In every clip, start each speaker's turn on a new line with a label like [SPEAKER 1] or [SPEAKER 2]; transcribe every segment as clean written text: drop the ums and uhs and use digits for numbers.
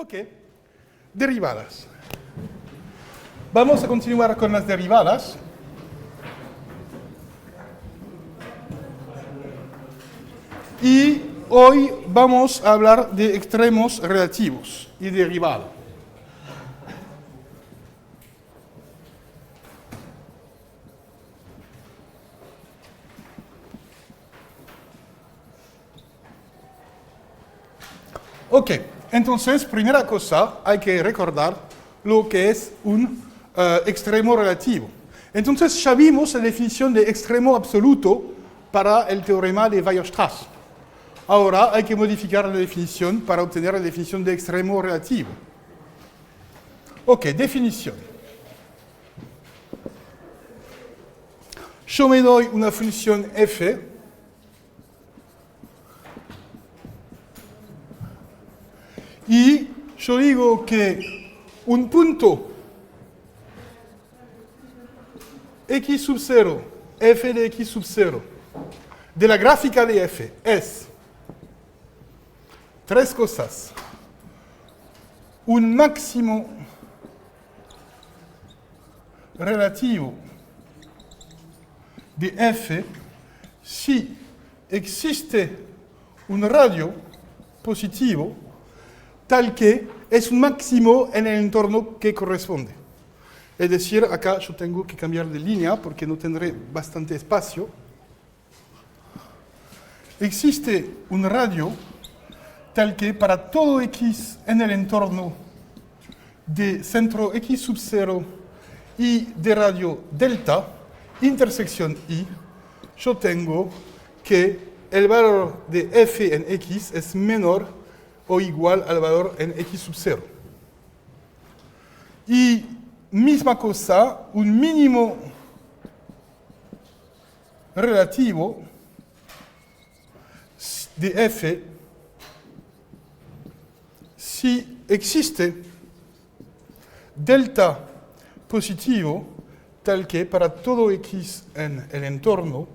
[SPEAKER 1] Ok, derivadas. Vamos a continuar con las derivadas. Y hoy vamos a hablar de extremos relativos y derivada. Ok, entonces, primera cosa, hay que recordar lo que es un extremo relativo. Entonces, ya vimos la definición de extremo absoluto para el teorema de Weierstrass. Ahora hay que modificar la definición para obtener la definición de extremo relativo. Ok, definición. Yo me doy una función f y yo digo que un punto x sub 0, f de x sub 0, de la gráfica de f es tres cosas. Un máximo relativo de f si existe un radio positivo tal que es un máximo en el entorno que corresponde. Es decir, acá yo tengo que cambiar de línea porque no tendré bastante espacio. Existe un radio tal que para todo x en el entorno de centro x sub 0 y de radio delta, intersección i, yo tengo que el valor de f en x es menor o igual al valor en x sub 0. Y misma cosa, un mínimo relativo de f si existe delta positivo tal que para todo x en el entorno,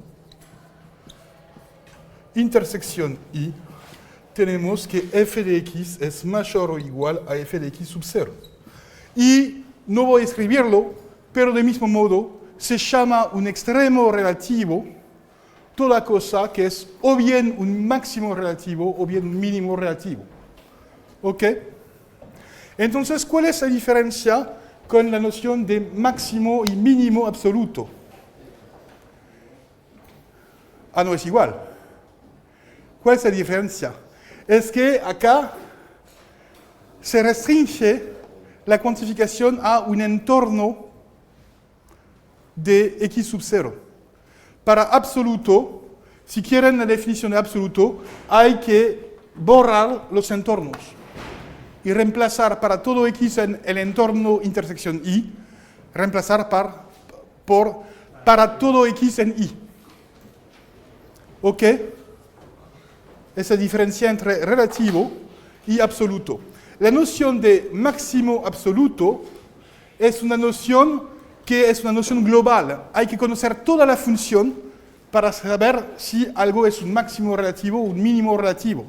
[SPEAKER 1] intersección i, tenemos que f de x es mayor o igual a f de x sub 0. Y no voy a escribirlo, pero del mismo modo se llama un extremo relativo toda cosa que es o bien un máximo relativo o bien un mínimo relativo. ¿Ok? Entonces, ¿cuál es la diferencia con la noción de máximo y mínimo absoluto? Ah, no es igual. ¿Cuál es la diferencia? Es que acá se restringe la cuantificación a un entorno de x sub 0. Para absoluto, si quieren la definición de absoluto, hay que borrar los entornos y reemplazar para todo x en el entorno intersección i, reemplazar por para todo x en i. ¿Ok? Esa diferencia entre relativo y absoluto. La noción de máximo absoluto es una noción que es una noción global. Hay que conocer toda la función para saber si algo es un máximo relativo o un mínimo relativo.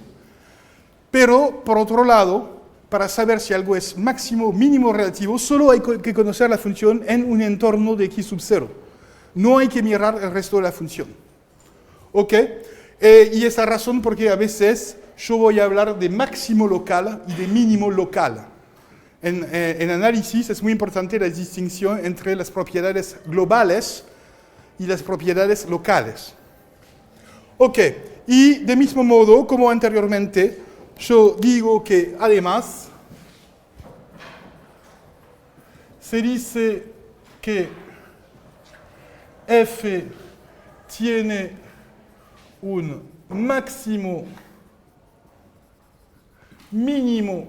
[SPEAKER 1] Pero, por otro lado, para saber si algo es máximo o mínimo relativo, solo hay que conocer la función en un entorno de x sub 0. No hay que mirar el resto de la función. ¿Ok? Y esa razón porque a veces yo voy a hablar de máximo local y de mínimo local. En análisis es muy importante la distinción entre las propiedades globales y las propiedades locales. Ok, y de mismo modo, como anteriormente, yo digo que además se dice que f tiene un máximo mínimo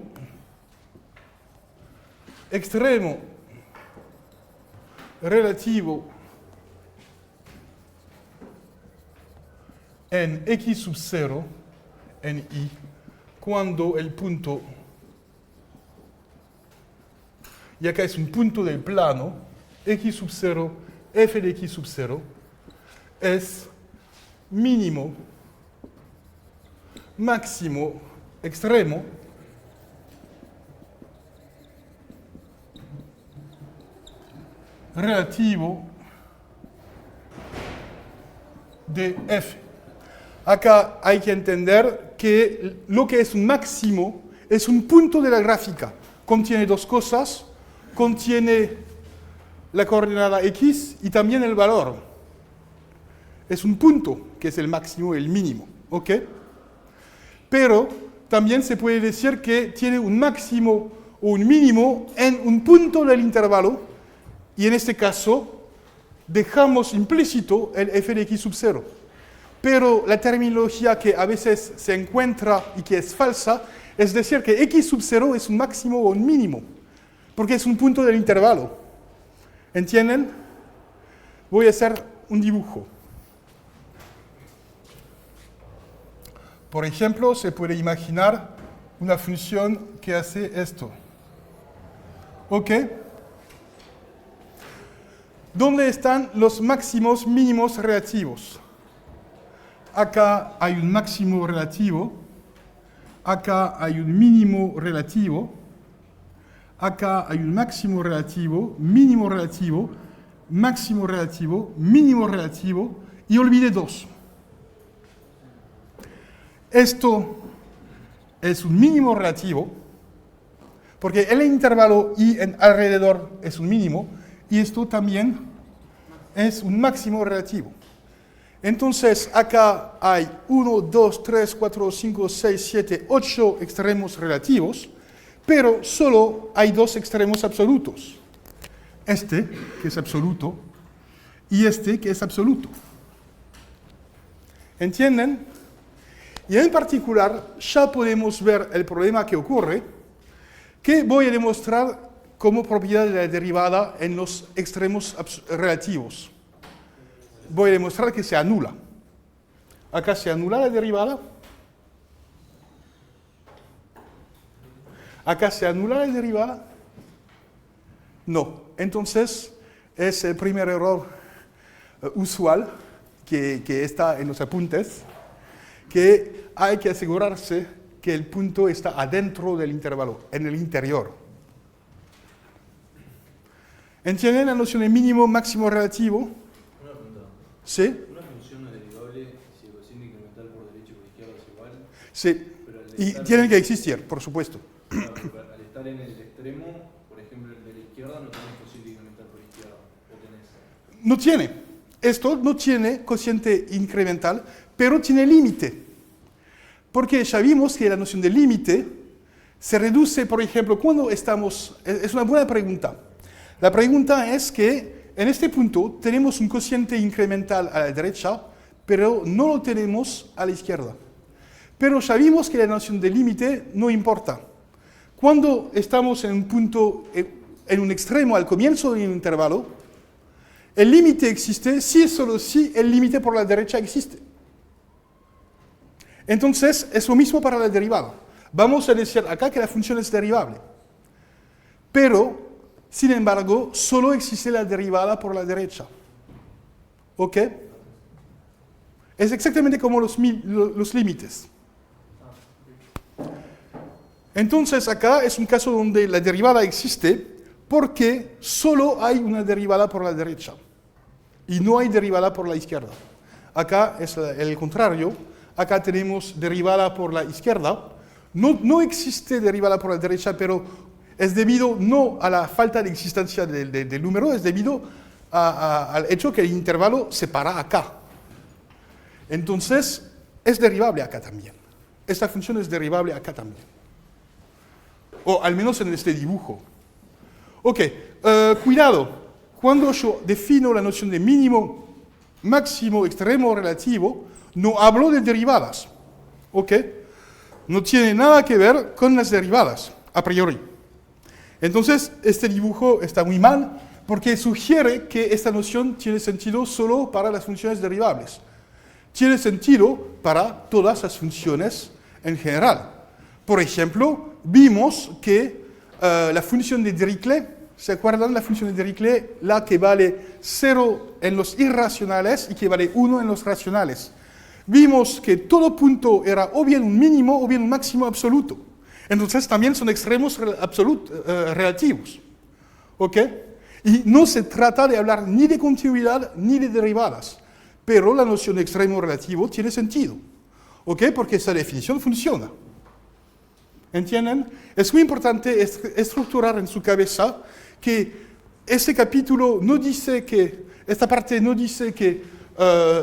[SPEAKER 1] extremo relativo en x sub 0 en i cuando el punto, y acá es un punto del plano, x sub 0, f de x sub 0, es mínimo, máximo, extremo, relativo de f. Acá hay que entender que lo que es un máximo es un punto de la gráfica. Contiene dos cosas, contiene la coordenada x y también el valor. Es un punto que es el máximo y el mínimo, ¿ok? Pero también se puede decir que tiene un máximo o un mínimo en un punto del intervalo, y en este caso dejamos implícito el f de x sub 0. Pero la terminología que a veces se encuentra y que es falsa es decir que x sub 0 es un máximo o un mínimo, porque es un punto del intervalo. ¿Entienden? Voy a hacer un dibujo. Por ejemplo, se puede imaginar una función que hace esto. ¿Ok? ¿Dónde están los máximos mínimos relativos? Acá hay un máximo relativo, acá hay un mínimo relativo, acá hay un máximo relativo, mínimo relativo, máximo relativo, mínimo relativo, y olvidé dos. Esto es un mínimo relativo, porque el intervalo y en alrededor es un mínimo, y esto también es un máximo relativo. Entonces, acá hay 1, 2, 3, 4, 5, 6, 7, 8 extremos relativos, pero solo hay dos extremos absolutos. Este, que es absoluto, y este, que es absoluto. ¿Entienden? Y en particular, ya podemos ver el problema que ocurre, que voy a demostrar como propiedad de la derivada en los extremos relativos. Voy a demostrar que se anula. Acá se anula la derivada. Acá se anula la derivada. No. Entonces, es el primer error usual que está en los apuntes, que hay que asegurarse que el punto está adentro del intervalo, en el interior. ¿Entienden la noción de mínimo, máximo relativo?
[SPEAKER 2] Una pregunta.
[SPEAKER 1] ¿Sí?
[SPEAKER 2] ¿Una función no es derivable si el cociente incremental por derecha y por izquierda es igual?
[SPEAKER 1] Sí.
[SPEAKER 2] Pero
[SPEAKER 1] Y tienen que existir, por supuesto.
[SPEAKER 2] Claro, pero al estar en el extremo, por ejemplo, el de la izquierda, no tenés cociente incremental por izquierda. ¿O tenés?
[SPEAKER 1] No tiene. Esto no tiene cociente incremental, pero tiene límite. Porque ya vimos que la noción de límite se reduce, por ejemplo, cuando estamos... Es una buena pregunta. La pregunta es que en este punto tenemos un cociente incremental a la derecha, pero no lo tenemos a la izquierda. Pero ya vimos que la noción de límite no importa. Cuando estamos en un punto, en un extremo al comienzo de un intervalo, el límite existe si y solo si el límite por la derecha existe. Entonces, es lo mismo para la derivada. Vamos a decir acá que la función es derivable. Pero, sin embargo, solo existe la derivada por la derecha. ¿Ok? Es exactamente como los límites. Entonces, acá es un caso donde la derivada existe porque solo hay una derivada por la derecha y no hay derivada por la izquierda. Acá es el contrario. Acá tenemos derivada por la izquierda. No existe derivada por la derecha, pero es debido no a la falta de existencia del número, es debido al hecho que el intervalo se para acá. Entonces, es derivable acá también. Esta función es derivable acá también. O al menos en este dibujo. Ok, cuidado. Cuando yo defino la noción de mínimo, máximo, extremo, relativo, no hablo de derivadas. ¿Ok? No tiene nada que ver con las derivadas, a priori. Entonces, este dibujo está muy mal porque sugiere que esta noción tiene sentido solo para las funciones derivables. Tiene sentido para todas las funciones en general. Por ejemplo, vimos que la función de Dirichlet, ¿se acuerdan la función de Dirichlet? La que vale 0 en los irracionales y que vale 1 en los racionales. Vimos que todo punto era o bien un mínimo o bien un máximo absoluto. Entonces también son extremos relativos. ¿Ok? Y no se trata de hablar ni de continuidad ni de derivadas, pero la noción de extremo relativo tiene sentido, ¿ok? Porque esa definición funciona. ¿Entienden? Es muy importante estructurar en su cabeza que este capítulo no dice que, esta parte no dice que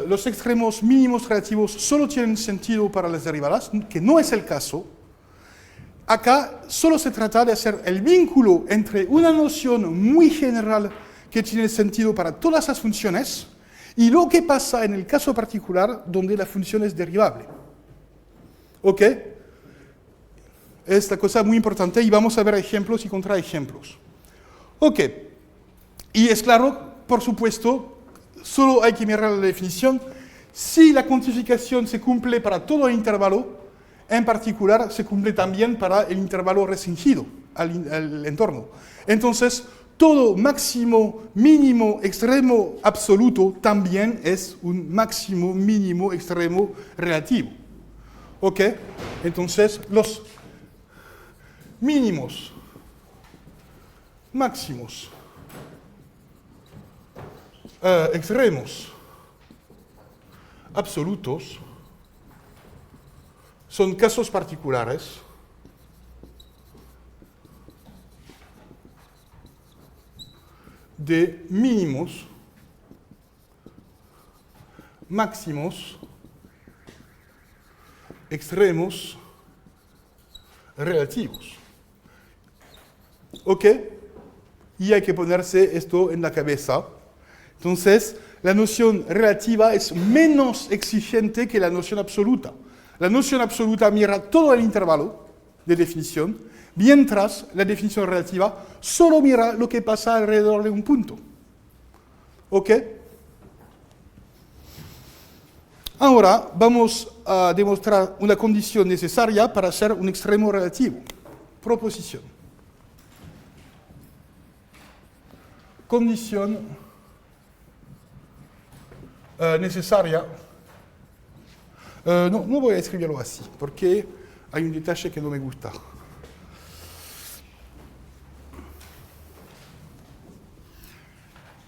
[SPEAKER 1] los extremos mínimos relativos solo tienen sentido para las derivadas, que no es el caso. Acá solo se trata de hacer el vínculo entre una noción muy general que tiene sentido para todas las funciones y lo que pasa en el caso particular donde la función es derivable. ¿Ok? Es la cosa muy importante y vamos a ver ejemplos y contraejemplos. Ok. Y es claro, por supuesto, solo hay que mirar la definición. Si la cuantificación se cumple para todo el intervalo, en particular se cumple también para el intervalo restringido al entorno. Entonces, todo máximo, mínimo, extremo, absoluto también es un máximo, mínimo, extremo, relativo. ¿Ok? Entonces, los mínimos, máximos, extremos, absolutos, son casos particulares de mínimos, máximos, extremos, relativos. ¿Ok? Y hay que ponerse esto en la cabeza. Entonces, la noción relativa es menos exigente que la noción absoluta. La noción absoluta mira todo el intervalo de definición, mientras la definición relativa solo mira lo que pasa alrededor de un punto. ¿Ok? Ahora vamos a demostrar una condición necesaria para hacer un extremo relativo. Proposición. Condición necesaria. No voy a escribirlo así, porque hay un detalle que no me gusta.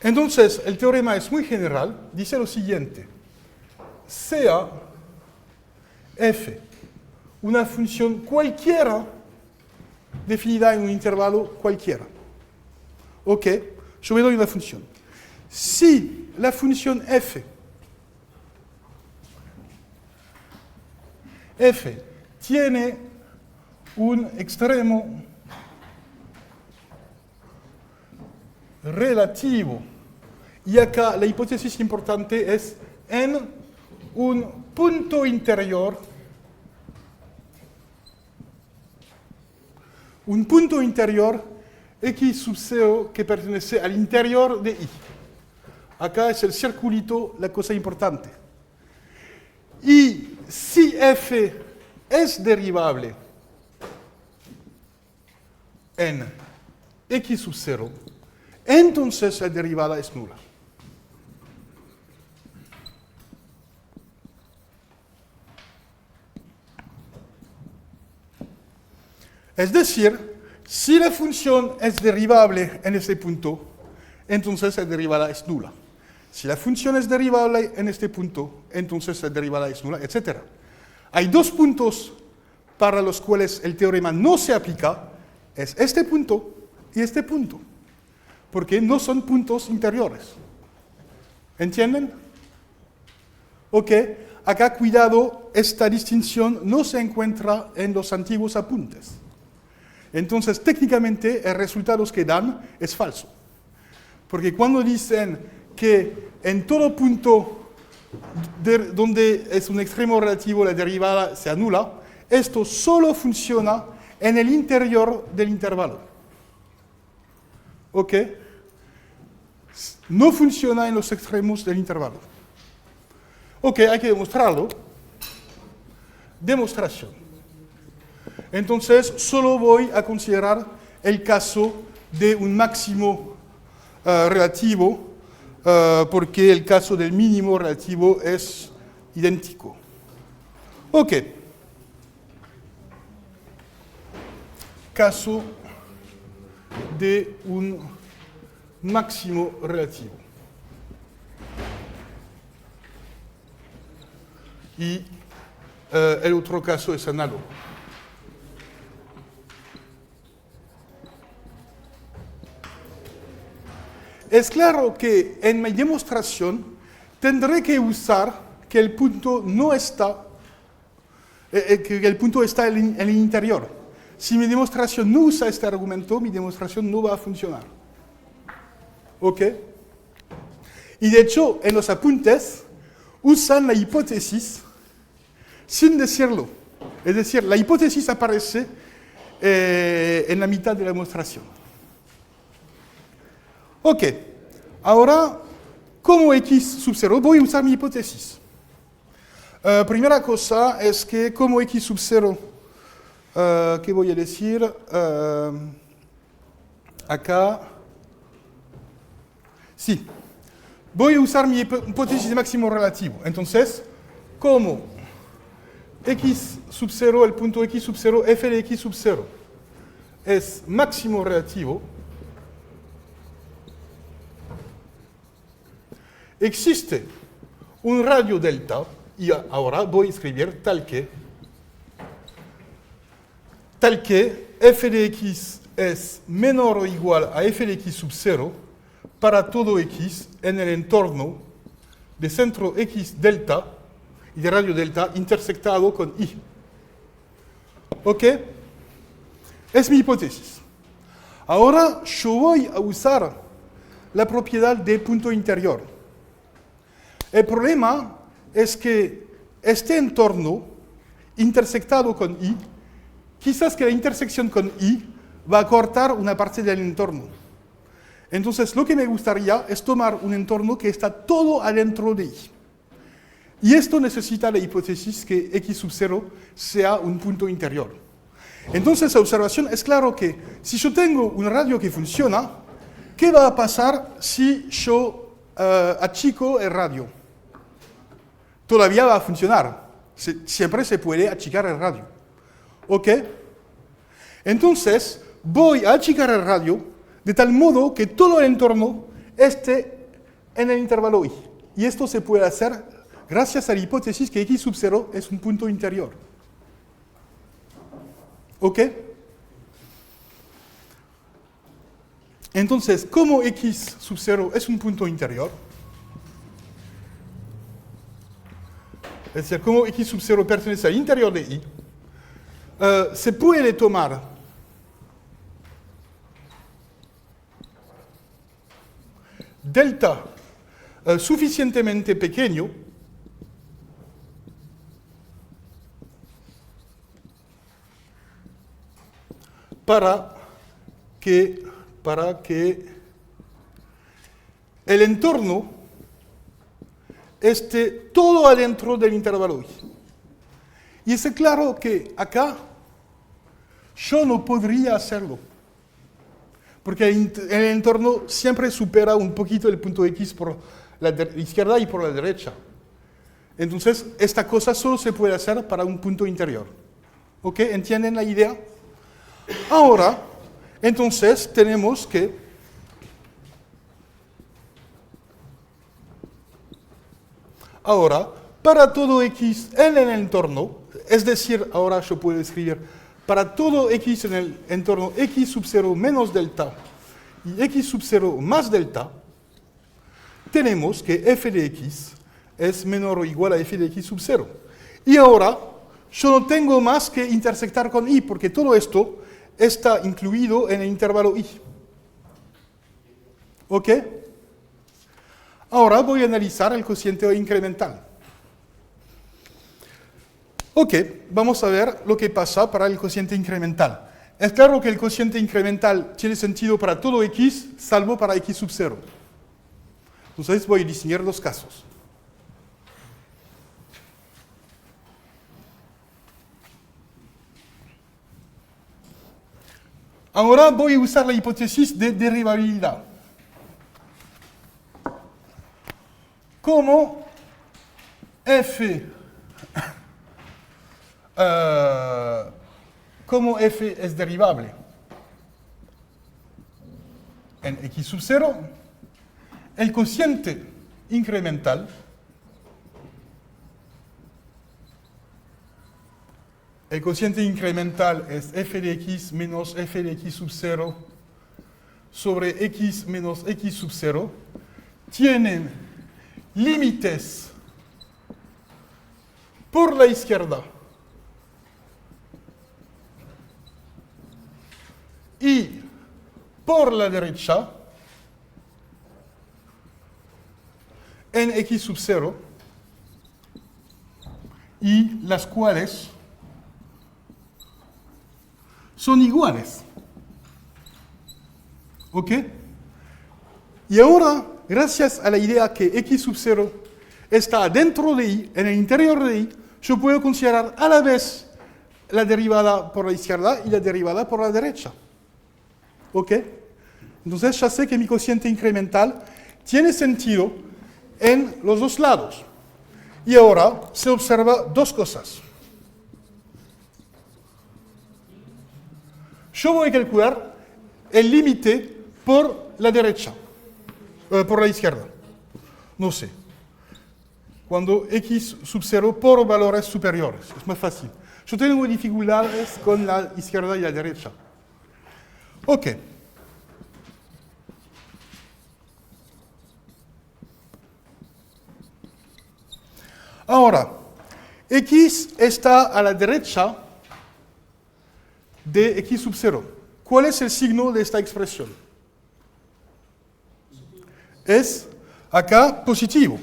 [SPEAKER 1] Entonces, el teorema es muy general, dice lo siguiente. Sea f una función cualquiera definida en un intervalo cualquiera. ¿Ok? Yo me doy una función. Si la función f tiene un extremo relativo, y acá la hipótesis importante es en un punto interior, x sub 0 que pertenece al interior de I. Acá es el circulito la cosa importante. Y si f es derivable en x sub 0, entonces la derivada es nula. Es decir, si la función es derivable en este punto, entonces la derivada es nula. Si la función es derivable en este punto, entonces la derivada es nula, etc. Hay dos puntos para los cuales el teorema no se aplica, es este punto y este punto, porque no son puntos interiores. ¿Entienden? Ok, acá cuidado, esta distinción no se encuentra en los antiguos apuntes. Entonces, técnicamente, el resultado que dan es falso. Porque cuando dicen que en todo punto donde es un extremo relativo la derivada se anula, esto solo funciona en el interior del intervalo. ¿Ok? No funciona en los extremos del intervalo. Ok, hay que demostrarlo. Demostración. Entonces, solo voy a considerar el caso de un máximo relativo, porque el caso del mínimo relativo es idéntico. Ok. Caso de un máximo relativo. Y el otro caso es análogo. Es claro que en mi demostración tendré que usar que el punto no está, que el punto está en el interior. Si mi demostración no usa este argumento, mi demostración no va a funcionar. ¿Ok? Y de hecho, en los apuntes, usan la hipótesis sin decirlo. Es decir, la hipótesis aparece en la mitad de la demostración. Ok, ahora, como x sub 0, voy a usar mi hipótesis. Primera cosa es que como x sub 0, ¿qué voy a decir? Acá, sí, voy a usar mi hipótesis de máximo relativo. Entonces, como x sub 0, el punto x sub 0, f de x sub 0 es máximo relativo, existe un radio delta, y ahora voy a escribir tal que f de x es menor o igual a f de x sub 0 para todo x en el entorno de centro x delta y de radio delta intersectado con i. ¿Ok? Es mi hipótesis. Ahora yo voy a usar la propiedad de punto interior. El problema es que este entorno intersectado con i, quizás que la intersección con i va a cortar una parte del entorno. Entonces, lo que me gustaría es tomar un entorno que está todo adentro de i. Y esto necesita la hipótesis que x sub 0 sea un punto interior. Entonces, la observación es claro que si yo tengo un radio que funciona, ¿qué va a pasar si yo achico el radio? Todavía va a funcionar. Siempre se puede achicar el radio. ¿Ok? Entonces, voy a achicar el radio de tal modo que todo el entorno esté en el intervalo i. Y esto se puede hacer gracias a la hipótesis que x sub 0 es un punto interior. ¿Ok? Entonces, como x sub 0 es un punto interior, es decir, como x sub 0 pertenece al interior de i, se puede tomar delta suficientemente pequeño para que el entorno esté todo adentro del intervalo i. Y es claro que acá yo no podría hacerlo, porque el entorno siempre supera un poquito el punto x por la izquierda y por la derecha. Entonces, esta cosa solo se puede hacer para un punto interior. ¿Ok? ¿Entienden la idea? Ahora, entonces, tenemos que ahora, para todo x en el entorno, es decir, ahora yo puedo escribir para todo x en el entorno x sub 0 menos delta y x sub 0 más delta, tenemos que f de x es menor o igual a f de x sub 0. Y ahora yo no tengo más que intersectar con i, porque todo esto está incluido en el intervalo i. ¿Ok? Ahora voy a analizar el cociente incremental. Ok, vamos a ver lo que pasa para el cociente incremental. Es claro que el cociente incremental tiene sentido para todo x, salvo para x sub 0. Entonces voy a diseñar dos casos. Ahora voy a usar la hipótesis de derivabilidad. Como f es derivable, en x sub 0, el cociente incremental es f de x menos f de x sub 0 sobre x menos x sub 0, tienen límites por la izquierda y por la derecha en x sub 0, y las cuales son iguales. ¿Ok? Y ahora, gracias a la idea que x sub 0 está dentro de y, en el interior de y, yo puedo considerar a la vez la derivada por la izquierda y la derivada por la derecha. ¿Ok? Entonces ya sé que mi cociente incremental tiene sentido en los dos lados. Y ahora se observa dos cosas. Yo voy a calcular el límite por la derecha, por la izquierda. No sé. Cuando x sub 0 por valores superiores. Es más fácil. Yo tengo dificultades con la izquierda y la derecha. Ok. Ahora, x está a la derecha de x sub 0. ¿Cuál es el signo de esta expresión? Es acá positivo.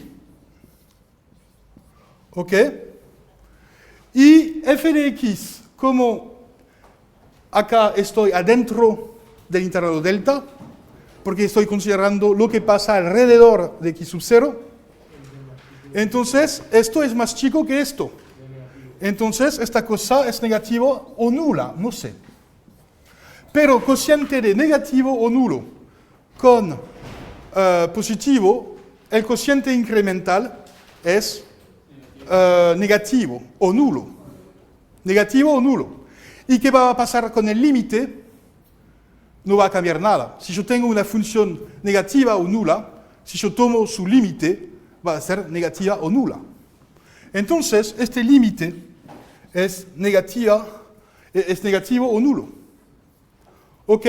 [SPEAKER 1] ¿Ok? Y f de x, como acá estoy adentro del intervalo delta, porque estoy considerando lo que pasa alrededor de x sub 0, entonces esto es más chico que esto. Entonces esta cosa es negativo o nula, no sé. Pero cociente de negativo o nulo con positivo, el cociente incremental es negativo o nulo. Negativo o nulo. ¿Y qué va a pasar con el límite? No va a cambiar nada. Si yo tengo una función negativa o nula, si yo tomo su límite, va a ser negativa o nula. Entonces, este límite es negativo o nulo. ¿Ok?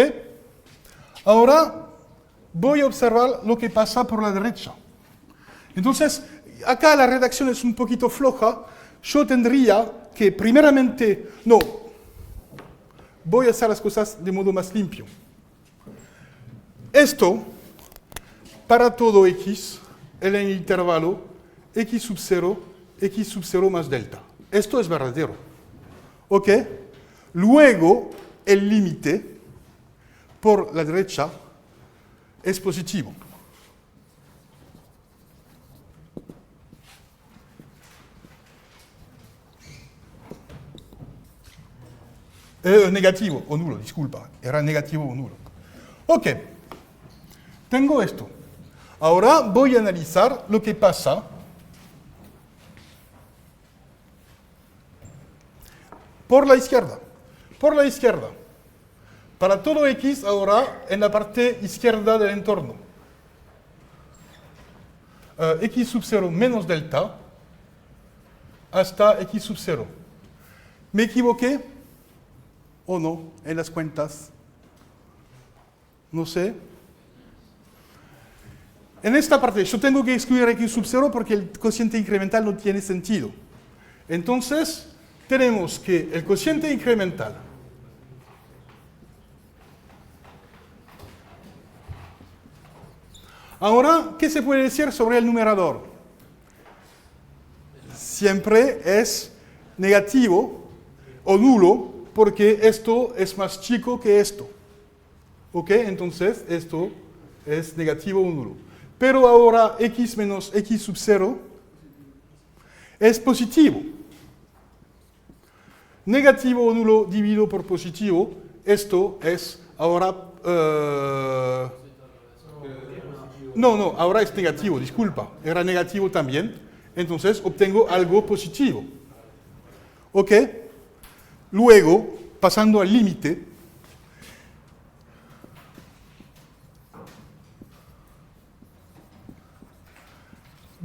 [SPEAKER 1] Ahora voy a observar lo que pasa por la derecha. Entonces, acá la redacción es un poquito floja. Yo tendría que primeramente... No, voy a hacer las cosas de modo más limpio. Esto, para todo x, en el intervalo x sub 0 más delta. Esto es verdadero. ¿Ok? Luego, el límite por la derecha es positivo. Negativo o nulo, disculpa. Era negativo o nulo. Ok. Tengo esto. Ahora voy a analizar lo que pasa por la izquierda. Por la izquierda. Para todo x ahora en la parte izquierda del entorno. X sub 0 menos delta hasta x sub 0. ¿Me equivoqué o no en las cuentas? No sé. En esta parte yo tengo que excluir x sub 0 porque el cociente incremental no tiene sentido. Entonces tenemos que el cociente incremental ahora, ¿qué se puede decir sobre el numerador? Siempre es negativo o nulo porque esto es más chico que esto. ¿Ok? Entonces esto es negativo o nulo. Pero ahora x menos x sub 0 es positivo. Negativo o nulo dividido por positivo, esto es ahora... No, ahora es negativo, disculpa. Era negativo también. Entonces obtengo algo positivo. ¿Ok? Luego, pasando al límite,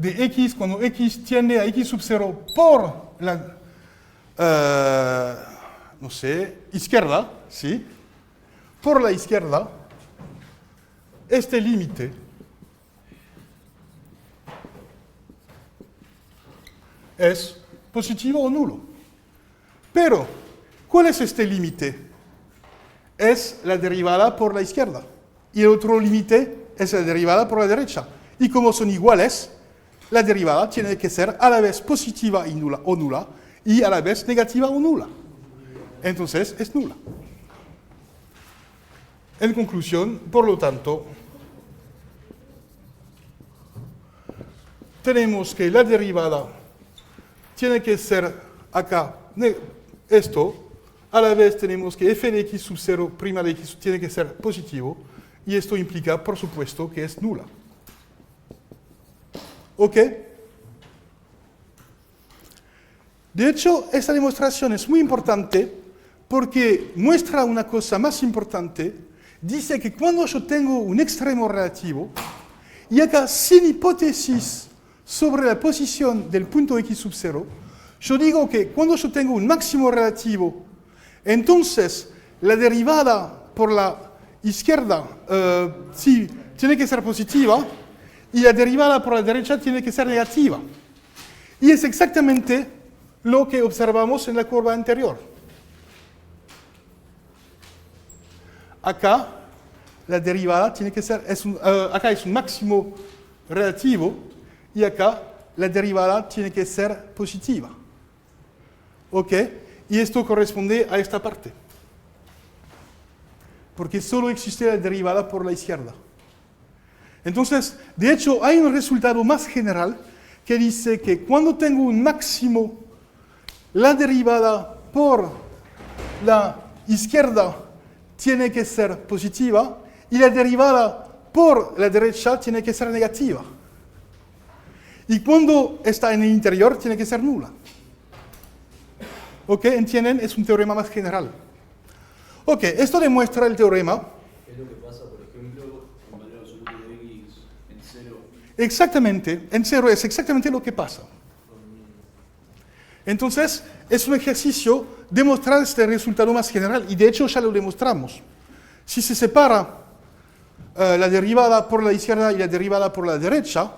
[SPEAKER 1] de x cuando x tiende a x sub 0 por la, no sé, izquierda, ¿sí? Por la izquierda, este límite es positivo o nulo. Pero, ¿cuál es este límite? Es la derivada por la izquierda. Y el otro límite es la derivada por la derecha. Y como son iguales, la derivada tiene que ser a la vez positiva y nula, o nula, y a la vez negativa o nula. Entonces, es nula. En conclusión, por lo tanto, tenemos que la derivada tiene que ser acá, esto, a la vez tenemos que f de x sub 0' de x tiene que ser positivo, y esto implica, por supuesto, que es nula. ¿Ok? De hecho, esta demostración es muy importante porque muestra una cosa más importante. Dice que cuando yo tengo un extremo relativo, y acá sin hipótesis sobre la posición del punto x sub 0, yo digo que cuando yo tengo un máximo relativo, entonces la derivada por la izquierda sí tiene que ser positiva y la derivada por la derecha tiene que ser negativa. Y es exactamente lo que observamos en la curva anterior. Acá la derivada tiene que ser, acá es un máximo relativo y acá la derivada tiene que ser positiva. ¿Ok? Y esto corresponde a esta parte. Porque solo existe la derivada por la izquierda. Entonces, de hecho, hay un resultado más general que dice que cuando tengo un máximo, la derivada por la izquierda tiene que ser positiva y la derivada por la derecha tiene que ser negativa. Y cuando está en el interior tiene que ser nula. ¿Ok? ¿Entienden? Es un teorema más general. Ok, esto demuestra el teorema.
[SPEAKER 2] ¿Qué es lo que pasa, por ejemplo, con valor absoluto de x en 0?
[SPEAKER 1] Exactamente, en 0 es exactamente lo que pasa. Entonces, es un ejercicio demostrar este resultado más general, y de hecho ya lo demostramos. Si se separa la derivada por la izquierda y la derivada por la derecha,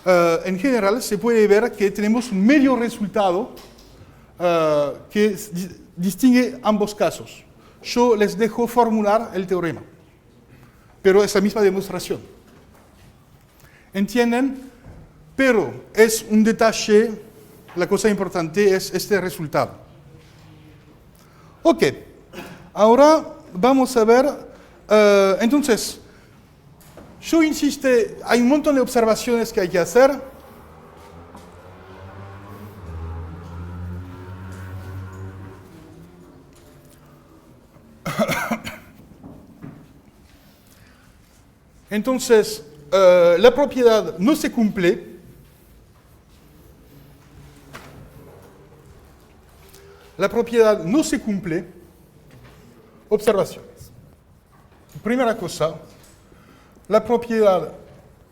[SPEAKER 1] en general se puede ver que tenemos un medio resultado que distingue ambos casos. Yo les dejo formular el teorema, pero es la misma demostración. ¿Entienden? Pero es un detalle, la cosa importante es este resultado. Ok, ahora vamos a ver, entonces, yo insisto, hay un montón de observaciones que hay que hacer. Entonces, la propiedad no se cumple. La propiedad no se cumple. Observaciones. Primera cosa, la propiedad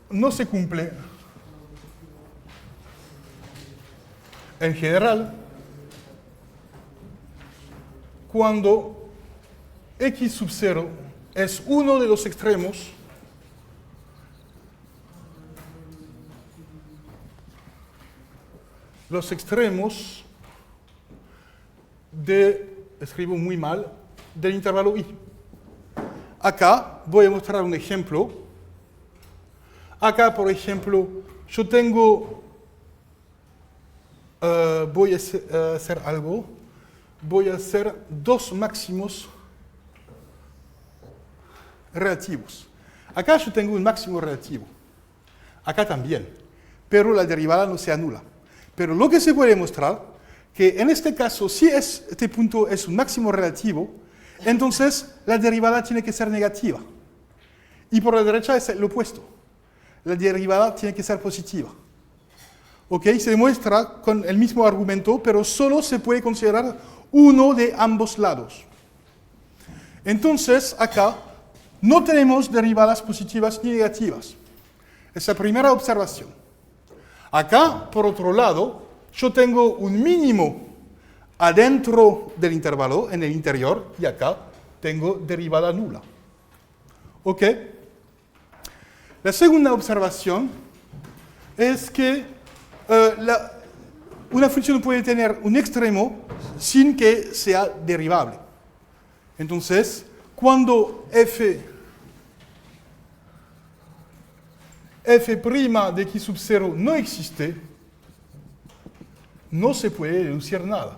[SPEAKER 1] no se cumple en general cuando x sub 0 es uno de los extremos escribo muy mal, del intervalo i. Acá voy a mostrar un ejemplo. Acá, por ejemplo, yo tengo, voy a hacer algo, voy a hacer dos máximos relativos. Acá yo tengo un máximo relativo. Acá también, pero la derivada no se anula. Pero lo que se puede mostrar, que en este caso, si este punto es un máximo relativo, entonces la derivada tiene que ser negativa. Y por la derecha es lo opuesto. La derivada tiene que ser positiva. ¿Ok? Se demuestra con el mismo argumento, pero solo se puede considerar uno de ambos lados. Entonces, acá no tenemos derivadas positivas ni negativas. Es la primera observación. Acá, por otro lado, yo tengo un mínimo adentro del intervalo, en el interior, y acá tengo derivada nula. ¿Ok? La segunda observación es que una función puede tener un extremo sin que sea derivable. Entonces, cuando f' de x sub 0 no existe, no se puede deducir nada.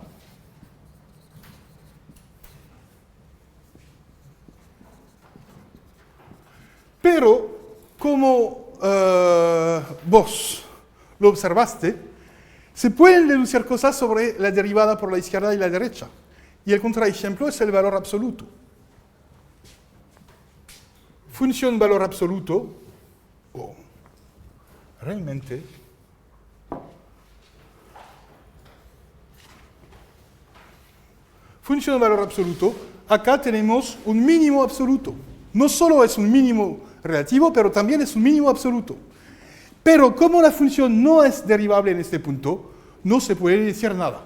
[SPEAKER 1] Pero, como vos lo observaste, se pueden deducir cosas sobre la derivada por la izquierda y la derecha. Y el contraejemplo es el valor absoluto. Función valor absoluto, realmente, función valor absoluto, acá tenemos un mínimo absoluto. No solo es un mínimo relativo, pero también es un mínimo absoluto. Pero como la función no es derivable en este punto, no se puede decir nada.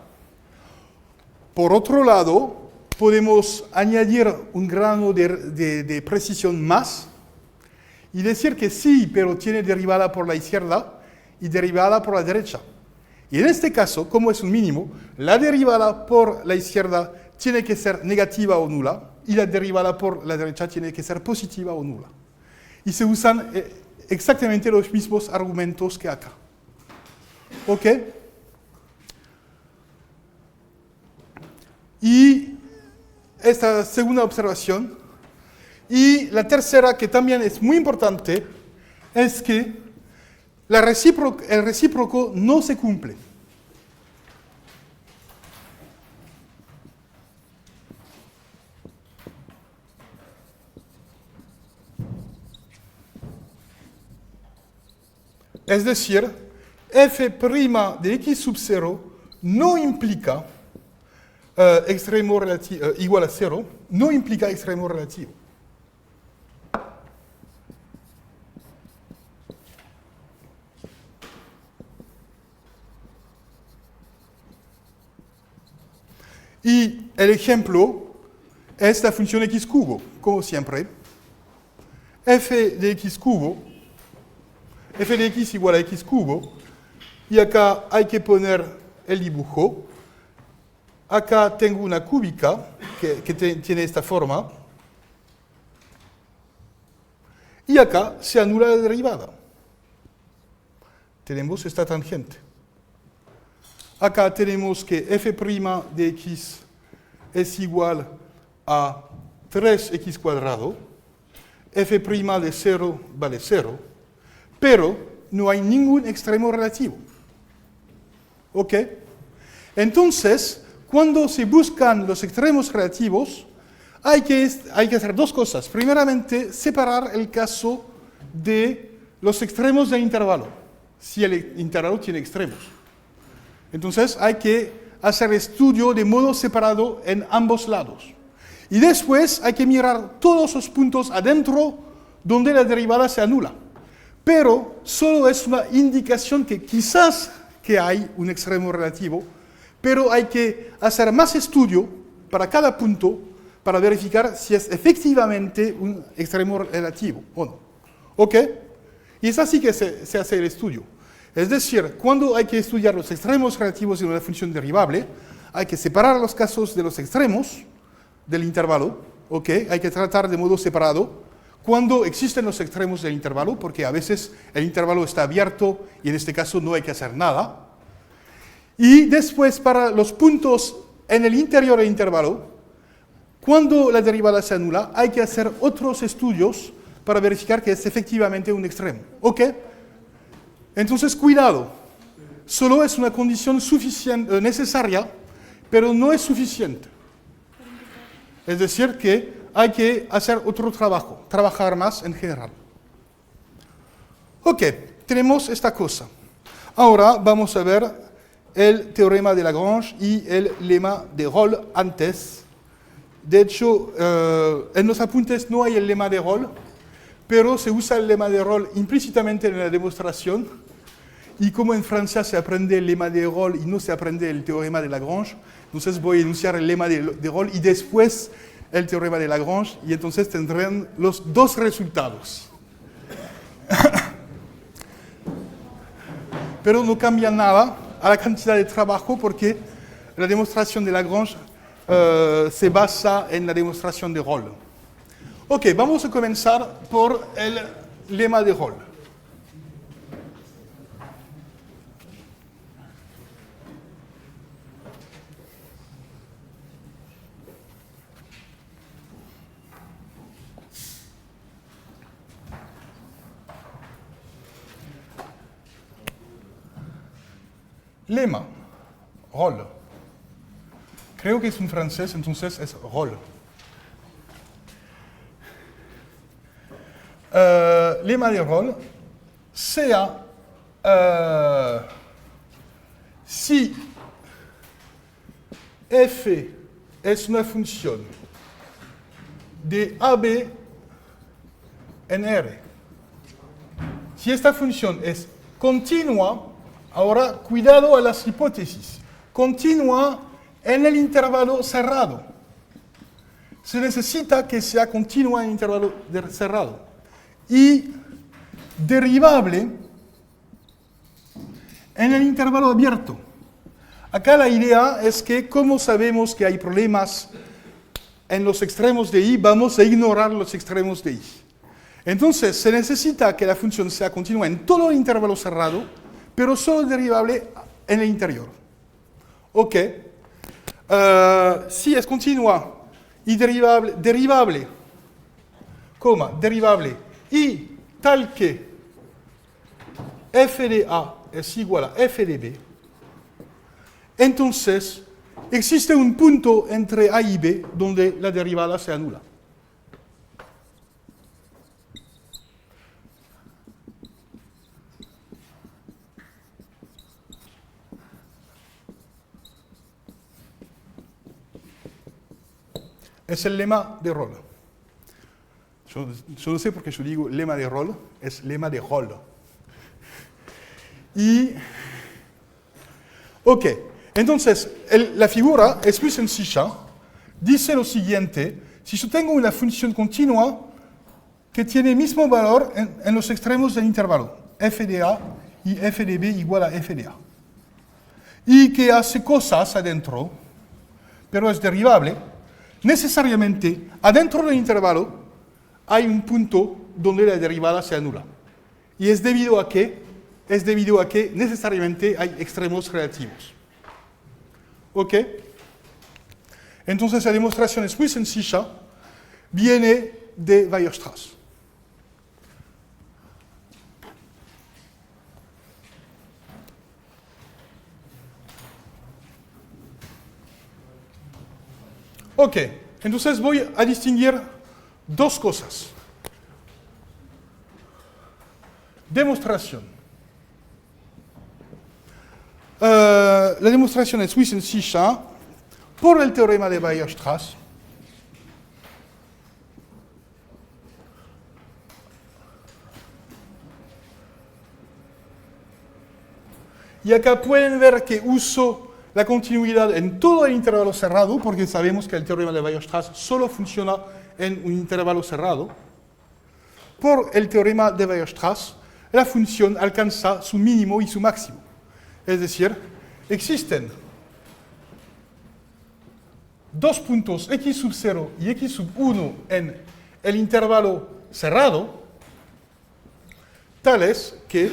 [SPEAKER 1] Por otro lado, podemos añadir un grado de precisión más y decir que sí, pero tiene derivada por la izquierda y derivada por la derecha. Y en este caso, como es un mínimo, la derivada por la izquierda tiene que ser negativa o nula y la derivada por la derecha tiene que ser positiva o nula. Y se usan exactamente los mismos argumentos que acá. ¿Ok? Y esta segunda observación. Y la tercera, que también es muy importante, es que el recíproco no se cumple. Es decir, f' de x sub 0 no implica extremo igual a 0, no implica extremo relativo. Y el ejemplo es la función x cubo, como siempre. F de x cubo, f de x igual a x cubo, y acá hay que poner el dibujo. Acá tengo una cúbica que tiene esta forma, y acá se anula la derivada. Tenemos esta tangente. Acá tenemos que f' de x es igual a 3x cuadrado, f' de 0 vale 0, pero no hay ningún extremo relativo. ¿Ok? Entonces, cuando se buscan los extremos relativos, hay que hacer dos cosas. Primeramente, separar el caso de los extremos del intervalo, si el intervalo tiene extremos. Entonces, hay que hacer estudio de modo separado en ambos lados. Y después hay que mirar todos los puntos adentro donde la derivada se anula. Pero solo es una indicación que quizás que hay un extremo relativo, pero hay que hacer más estudio para cada punto para verificar si es efectivamente un extremo relativo o no. ¿Ok? Y es así que se hace el estudio. Es decir, cuando hay que estudiar los extremos relativos de una función derivable, hay que separar los casos de los extremos del intervalo, ¿ok? Hay que tratar de modo separado cuando existen los extremos del intervalo, porque a veces el intervalo está abierto y en este caso no hay que hacer nada. Y después, para los puntos en el interior del intervalo, cuando la derivada se anula, hay que hacer otros estudios para verificar que es efectivamente un extremo. ¿Ok? Entonces, cuidado. Solo es una condición necesaria, pero no es suficiente. Es decir, que hay que hacer otro trabajo, trabajar más en general. Ok, tenemos esta cosa. Ahora vamos a ver el teorema de Lagrange y el lema de Rolle antes. De hecho, en los apuntes no hay el lema de Rolle, pero se usa el lema de Rolle implícitamente en la demostración. y como en Francia se aprende el lema de Rolle y no se aprende el teorema de Lagrange, entonces voy a enunciar el lema de Rolle y después el teorema de Lagrange, y entonces tendrán los dos resultados. Pero no cambia nada a la cantidad de trabajo porque la demostración de Lagrange se basa en la demostración de Rolle. Ok, vamos a comenzar por el lema de Rolle. Lema, Rolle. Creo que es un francés, entonces es Rolle. Lema de Rolle sea si f es una función de AB en R. Si esta función es continua, ahora cuidado a las hipótesis, continua en el intervalo cerrado. Se necesita que sea continua en el intervalo cerrado. Y derivable en el intervalo abierto. Acá la idea es que, como sabemos que hay problemas en los extremos de y, vamos a ignorar los extremos de y. Entonces, se necesita que la función sea continua en todo el intervalo cerrado, pero solo derivable en el interior. Ok. Si es continua y derivable, y tal que f de A es igual a f de B, entonces existe un punto entre A y B donde la derivada se anula. Es el lema de Rolle. Yo no sé por qué yo digo lema de Rolle, es lema de Rolle. Y, ok, entonces la figura es muy sencilla. Dice lo siguiente: si yo tengo una función continua que tiene el mismo valor en los extremos del intervalo, f de A y f de B igual a f de A, y que hace cosas adentro, pero es derivable, necesariamente adentro del intervalo hay un punto donde la derivada se anula. ¿Y es debido a qué? Es debido a que necesariamente hay extremos relativos. ¿Ok? Entonces la demostración es muy sencilla, viene de Weierstrass. Ok, entonces voy a distinguir dos cosas. Demostración. La demostración es muy sencilla por el teorema de Weierstrass. Y acá pueden ver que uso la continuidad en todo el intervalo cerrado, porque sabemos que el teorema de Weierstrass solo funciona en un intervalo cerrado. Por el teorema de Weierstrass, la función alcanza su mínimo y su máximo. Es decir, existen dos puntos x sub 0 y x sub 1 en el intervalo cerrado, tales que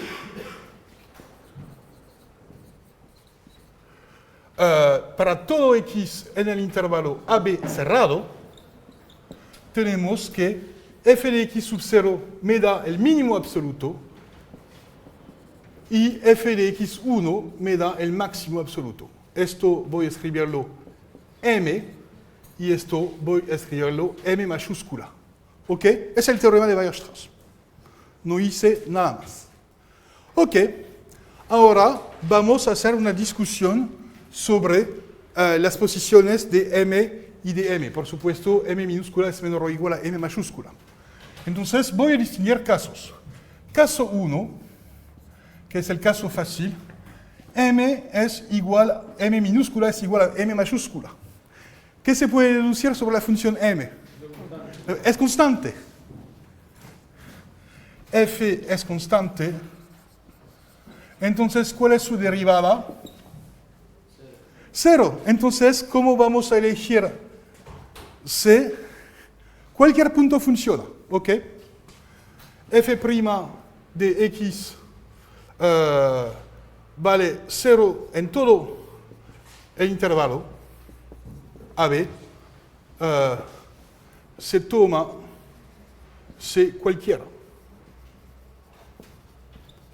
[SPEAKER 1] para todo x en el intervalo AB cerrado, tenemos que f de x sub 0 me da el mínimo absoluto y f de x1 me da el máximo absoluto. Esto voy a escribirlo m y esto voy a escribirlo m mayúscula. ¿Ok? Es el teorema de Weierstrass. No hice nada más. Ok. Ahora vamos a hacer una discusión sobre las posiciones de m y de m. Por supuesto, m minúscula es menor o igual a m mayúscula. Entonces voy a distinguir casos. Caso 1, que es el caso fácil, m minúscula es igual a m mayúscula. ¿Qué se puede deducir sobre la función m? Es constante. F es constante. Entonces, ¿cuál es su derivada? 0. Entonces, ¿cómo vamos a elegir C? Cualquier punto funciona, ¿ok? F' de x vale 0 en todo el intervalo AB. Se toma C cualquiera.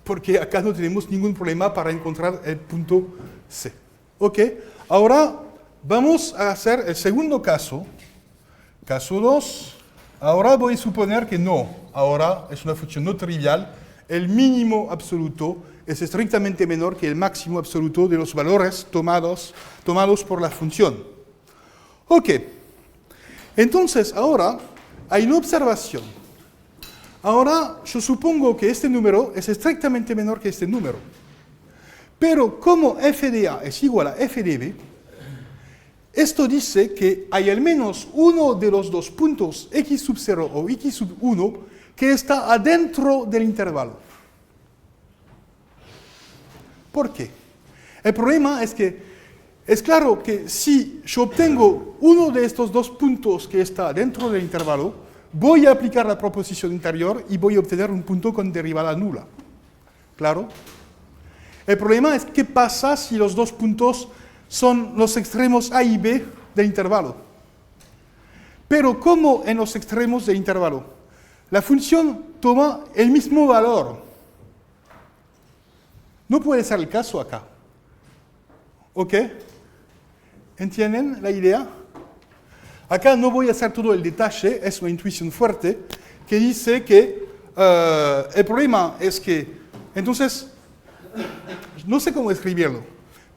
[SPEAKER 1] Porque acá no tenemos ningún problema para encontrar el punto C. ¿Ok? Ahora vamos a hacer el segundo caso. Caso 2. Ahora voy a suponer que no. Ahora es una función no trivial. El mínimo absoluto es estrictamente menor que el máximo absoluto de los valores tomados por la función. Ok. Entonces ahora hay una observación. Ahora yo supongo que este número es estrictamente menor que este número. Pero como f de A es igual a f de B, esto dice que hay al menos uno de los dos puntos x sub 0 o x sub 1 que está adentro del intervalo. ¿Por qué? El problema es que es claro que si yo obtengo uno de estos dos puntos que está dentro del intervalo, voy a aplicar la proposición interior y voy a obtener un punto con derivada nula. ¿Claro? El problema es qué pasa si los dos puntos son los extremos A y B del intervalo. Pero como en los extremos del intervalo, la función toma el mismo valor. No puede ser el caso acá. ¿Ok? ¿Entienden la idea? Acá no voy a hacer todo el detalle, es una intuición fuerte, que dice que el problema es que, entonces, no sé cómo escribirlo,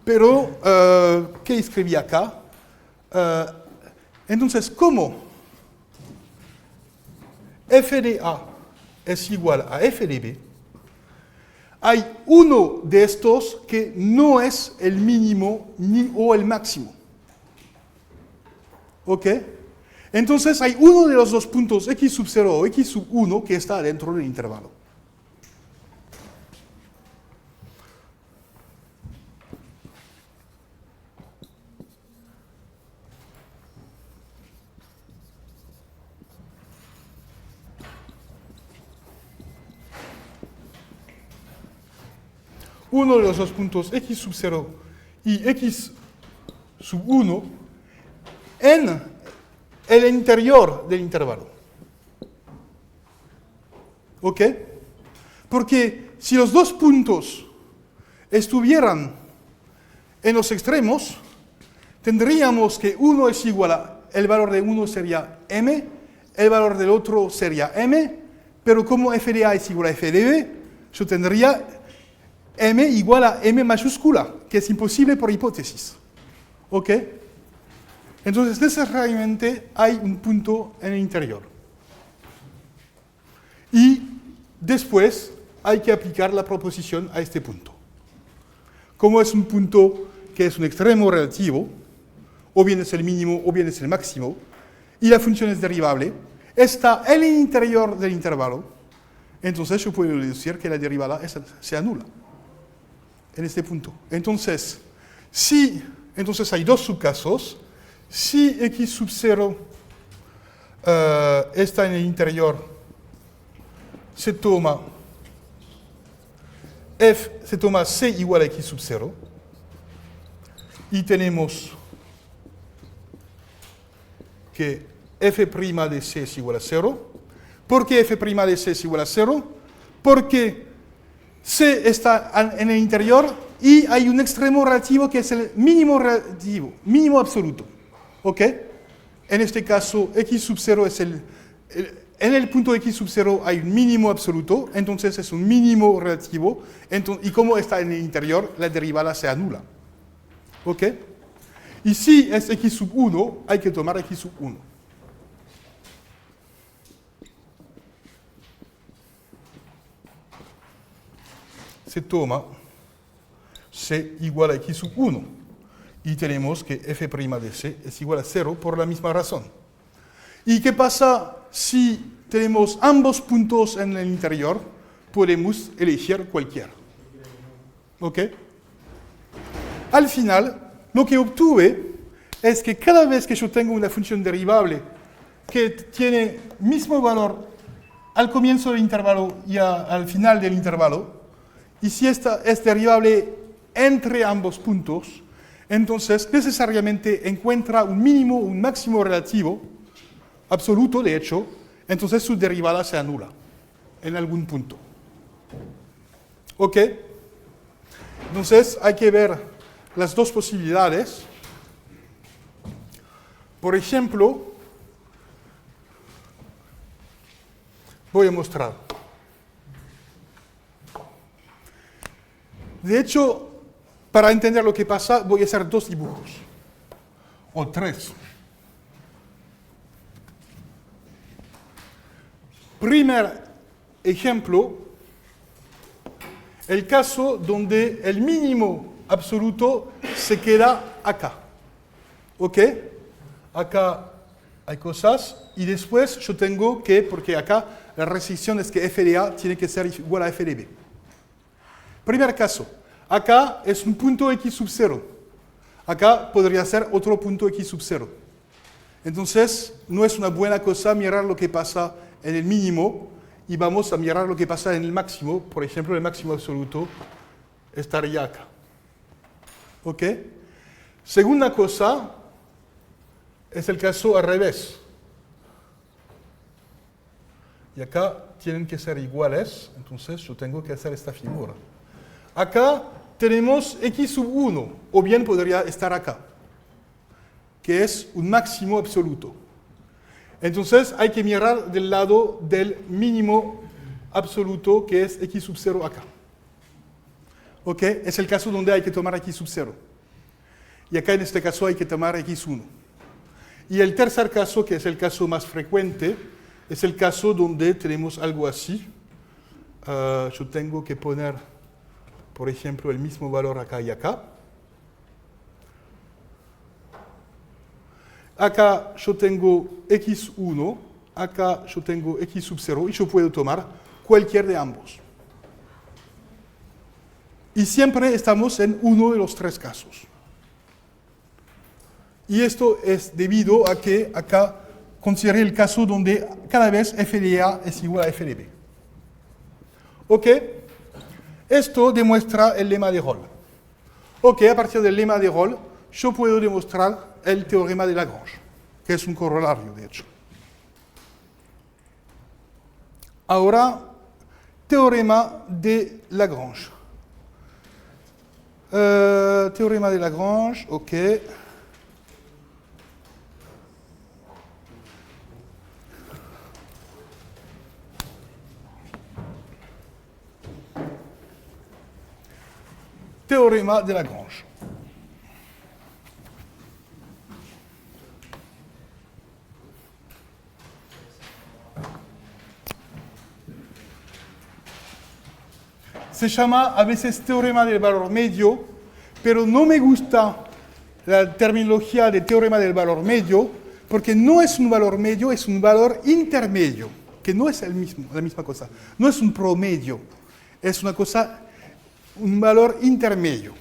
[SPEAKER 1] pero, ¿qué escribí acá? Entonces, como f de A es igual a f de B, hay uno de estos que no es el mínimo o el máximo. ¿Ok? Entonces hay uno de los dos puntos x sub 0 o x sub 1 que está dentro del intervalo. Uno de los dos puntos x sub 0 y x sub 1 en el interior del intervalo. ¿Ok? Porque si los dos puntos estuvieran en los extremos, tendríamos que uno es igual a, el valor de uno sería m, el valor del otro sería m, pero como f de A es igual a f de B, yo tendría m igual a m mayúscula, que es imposible por hipótesis. ¿Ok? Entonces, necesariamente hay un punto en el interior. Y después hay que aplicar la proposición a este punto. Como es un punto que es un extremo relativo, o bien es el mínimo o bien es el máximo, y la función es derivable, está en el interior del intervalo, entonces yo puedo decir que la derivada sea nula en este punto. Entonces, entonces hay dos subcasos. Si x sub 0 está en el interior, se toma c igual a x sub 0 y tenemos que f' de c es igual a 0. ¿Por qué f' de c es igual a 0? Porque c está en el interior y hay un extremo relativo que es el mínimo relativo, mínimo absoluto. ¿Ok? En este caso, x sub 0 es en el punto x sub 0 hay un mínimo absoluto, entonces es un mínimo relativo, y como está en el interior, la derivada se anula. ¿Ok? Y si es x sub 1, hay que tomar x sub 1. se toma C igual a X sub 1. Y tenemos que f' de C es igual a 0 por la misma razón. ¿Y qué pasa si tenemos ambos puntos en el interior? Podemos elegir cualquiera. ¿Ok? Al final, lo que obtuve es que cada vez que yo tengo una función derivable que tiene mismo valor al comienzo del intervalo y al final del intervalo, y si esta es derivable entre ambos puntos, entonces necesariamente encuentra un mínimo o un máximo relativo, absoluto de hecho, entonces su derivada se anula en algún punto. ¿Ok? Entonces hay que ver las dos posibilidades. Por ejemplo, voy a mostrar. De hecho, para entender lo que pasa, voy a hacer dos dibujos, o tres. Primer ejemplo, el caso donde el mínimo absoluto se queda acá. ¿Ok? Acá hay cosas y después yo tengo que, porque acá la restricción es que f de A tiene que ser igual a f de B. Primer caso, acá es un punto x sub 0. Acá podría ser otro punto x sub 0. Entonces, no es una buena cosa mirar lo que pasa en el mínimo y vamos a mirar lo que pasa en el máximo. Por ejemplo, el máximo absoluto estaría acá. ¿Ok? Segunda cosa es el caso al revés. Y acá tienen que ser iguales, entonces yo tengo que hacer esta figura. Acá tenemos x sub 1, o bien podría estar acá, que es un máximo absoluto. Entonces hay que mirar del lado del mínimo absoluto, que es x sub 0 acá. ¿Ok? Es el caso donde hay que tomar x sub 0. Y acá en este caso hay que tomar x1. Y el tercer caso, que es el caso más frecuente, es el caso donde tenemos algo así. Yo tengo que poner, por ejemplo, el mismo valor acá y acá. Acá yo tengo x1, acá yo tengo x sub 0 y yo puedo tomar cualquier de ambos. Y siempre estamos en uno de los tres casos. Y esto es debido a que acá consideré el caso donde cada vez f de A es igual a f de B. ¿Ok? Esto demuestra el lema de Rolle. Ok, a partir del lema de Rolle, yo puedo demostrar el teorema de Lagrange, que es un corolario, de hecho. Ahora, teorema de Lagrange. Teorema de Lagrange, ok. Teorema de Lagrange. Se llama a veces teorema del valor medio, pero no me gusta la terminología de teorema del valor medio, porque no es un valor medio, es un valor intermedio, que no es la misma cosa. No es un promedio, es una cosa, un valor intermedio.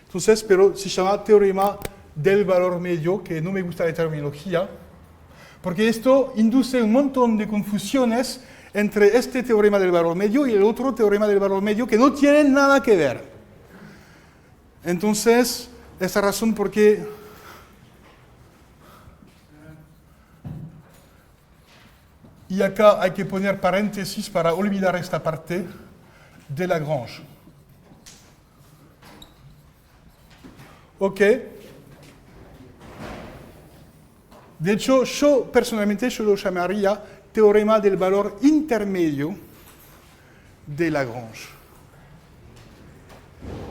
[SPEAKER 1] Entonces, pero se llama teorema del valor medio, que no me gusta la terminología, porque esto induce un montón de confusiones entre este teorema del valor medio y el otro teorema del valor medio que no tienen nada que ver. Entonces, esa razón por qué y acá hay que poner paréntesis para olvidar esta parte de Lagrange. ¿Ok? De hecho, yo personalmente lo llamaría teorema del valor intermedio de Lagrange.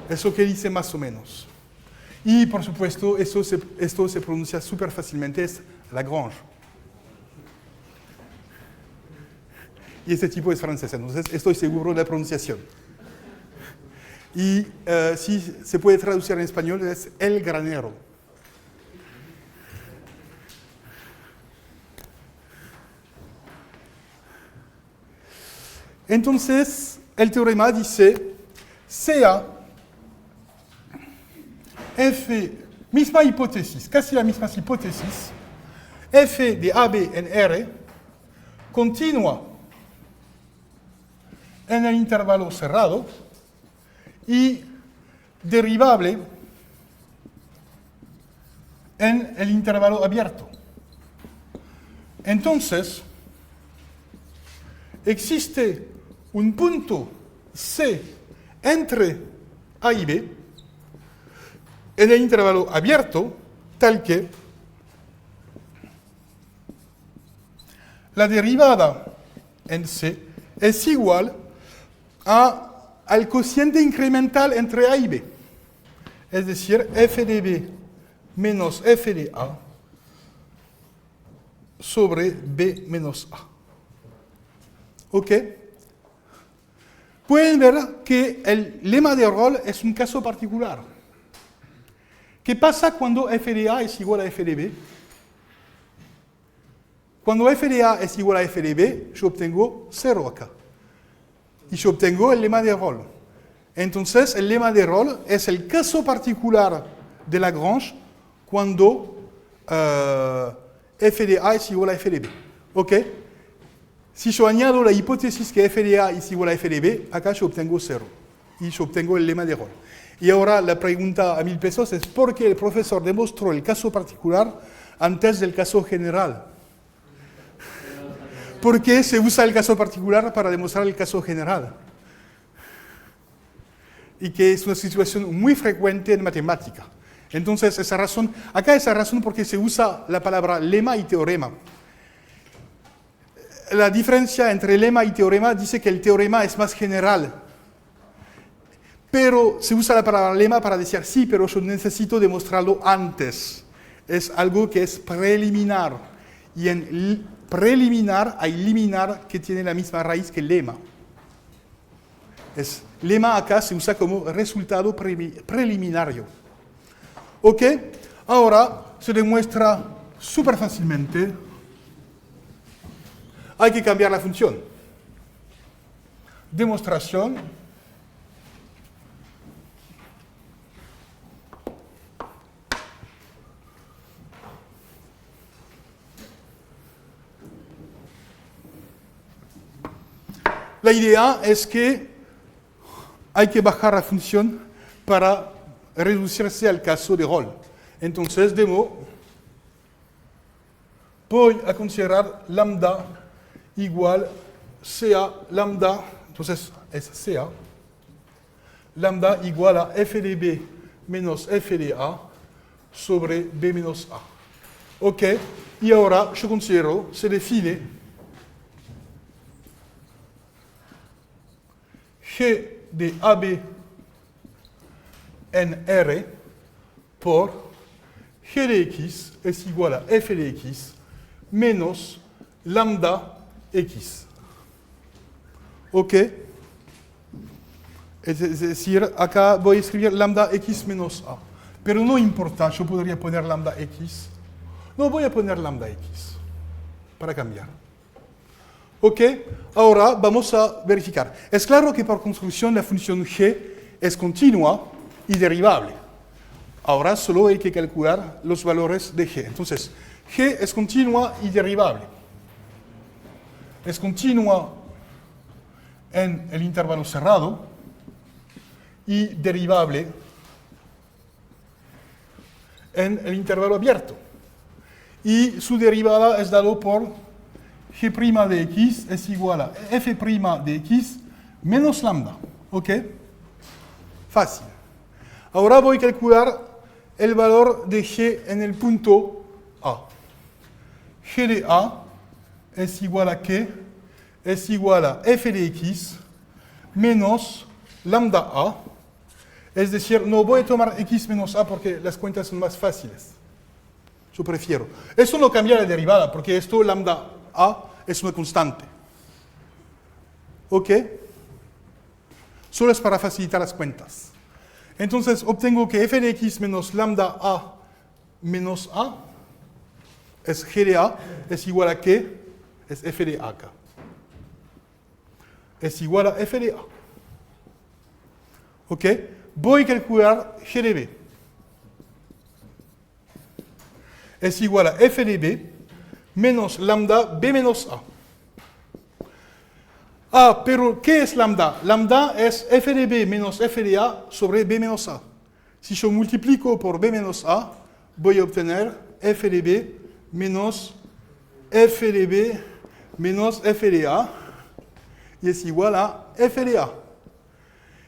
[SPEAKER 1] Eso que dice más o menos. Y por supuesto, esto se pronuncia súper fácilmente, es Lagrange. Y este tipo es francés, entonces estoy seguro de la pronunciación. Y si se puede traducir en español, es el granero. Entonces, el teorema dice, sea f, misma hipótesis, casi la misma hipótesis, f de AB en R continua en el intervalo cerrado y derivable en el intervalo abierto. Entonces, existe un punto C entre A y B en el intervalo abierto, tal que la derivada en C es igual al cociente incremental entre A y B, es decir, f de B menos f de A sobre B menos A. ¿Ok? Pueden ver que el lema de Rolle es un caso particular. ¿Qué pasa cuando f de A es igual a f de B? Cuando f de A es igual a f de B, yo obtengo 0 acá. Y yo obtengo el lema de Rolle. Entonces, el lema de Rolle es el caso particular de Lagrange cuando f de A es igual a f de B. ¿Ok? Si yo añado la hipótesis que f de A es igual a f de B, acá yo obtengo 0. Y yo obtengo el lema de Rolle. Y ahora la pregunta a 1000 pesos es ¿por qué el profesor demostró el caso particular antes del caso general? ¿Por qué se usa el caso particular para demostrar el caso general? Y que es una situación muy frecuente en matemática. Entonces, esa razón porque se usa la palabra lema y teorema. La diferencia entre lema y teorema dice que el teorema es más general. Pero se usa la palabra lema para decir, sí, pero yo necesito demostrarlo antes. Es algo que es preliminar. Y en preliminar hay liminar que tiene la misma raíz que lema. Lema acá se usa como resultado preliminario. ¿Ok? Ahora se demuestra súper fácilmente. Hay que cambiar la función. Demostración. La idea es que hay que bajar la función para reducirse al caso de Rolle. Entonces, voy a considerar lambda igual CA lambda, entonces es CA, lambda igual a f de B menos f de A sobre B menos A. ¿Ok? Y ahora yo considero, se define G de AB en R por G de X es igual a f de X menos lambda X. ¿Ok? Es decir, acá voy a escribir lambda X menos A. Pero no importa, yo podría poner lambda X. No, voy a poner lambda X para cambiar. ¿Ok? Ahora vamos a verificar. Es claro que por construcción la función g es continua y derivable. Ahora solo hay que calcular los valores de g. Entonces, g es continua y derivable. Es continua en el intervalo cerrado y derivable en el intervalo abierto. Y su derivada es dado por g' de x es igual a f' de x menos lambda. ¿Ok? Fácil. Ahora voy a calcular el valor de g en el punto A. G de A es igual a ¿qué? Es igual a f de x menos lambda A. Es decir, no voy a tomar x menos a porque las cuentas son más fáciles. Yo prefiero. Esto no cambia la derivada porque esto lambda A es una constante. ¿Ok? Solo es para facilitar las cuentas. Entonces obtengo que f de x menos lambda a menos a es g de a, es igual a qué? Es f de a acá. Es igual a f de a. ¿Ok? Voy a calcular g de b. Es igual a f de b menos lambda b menos a. Ah, pero ¿qué es lambda? Lambda es f de b menos f de a sobre b menos a. Si yo multiplico por b menos a, voy a obtener f de b menos f de b menos f de a, y es igual a f de a.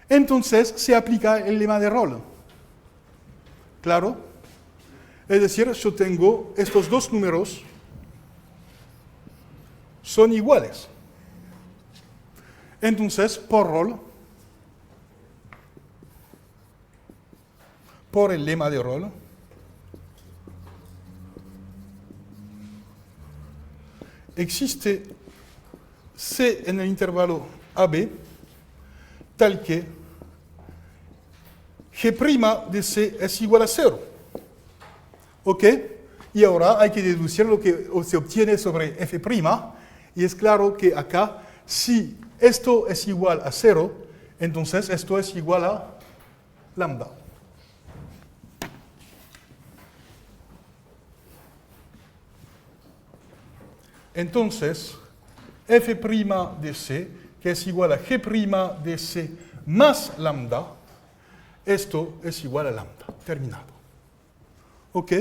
[SPEAKER 1] Entonces se aplica el lema de Rolle. ¿Claro? Es decir, yo tengo estos dos números son iguales. Entonces, por Rolle, por el lema de Rolle, existe C en el intervalo AB tal que G' de C es igual a 0. ¿Ok? Y ahora hay que deducir lo que se obtiene sobre F', y es claro que acá, si esto es igual a 0, entonces esto es igual a lambda. Entonces, f' de c, que es igual a g' de c más lambda, esto es igual a lambda. Terminado. ¿Ok?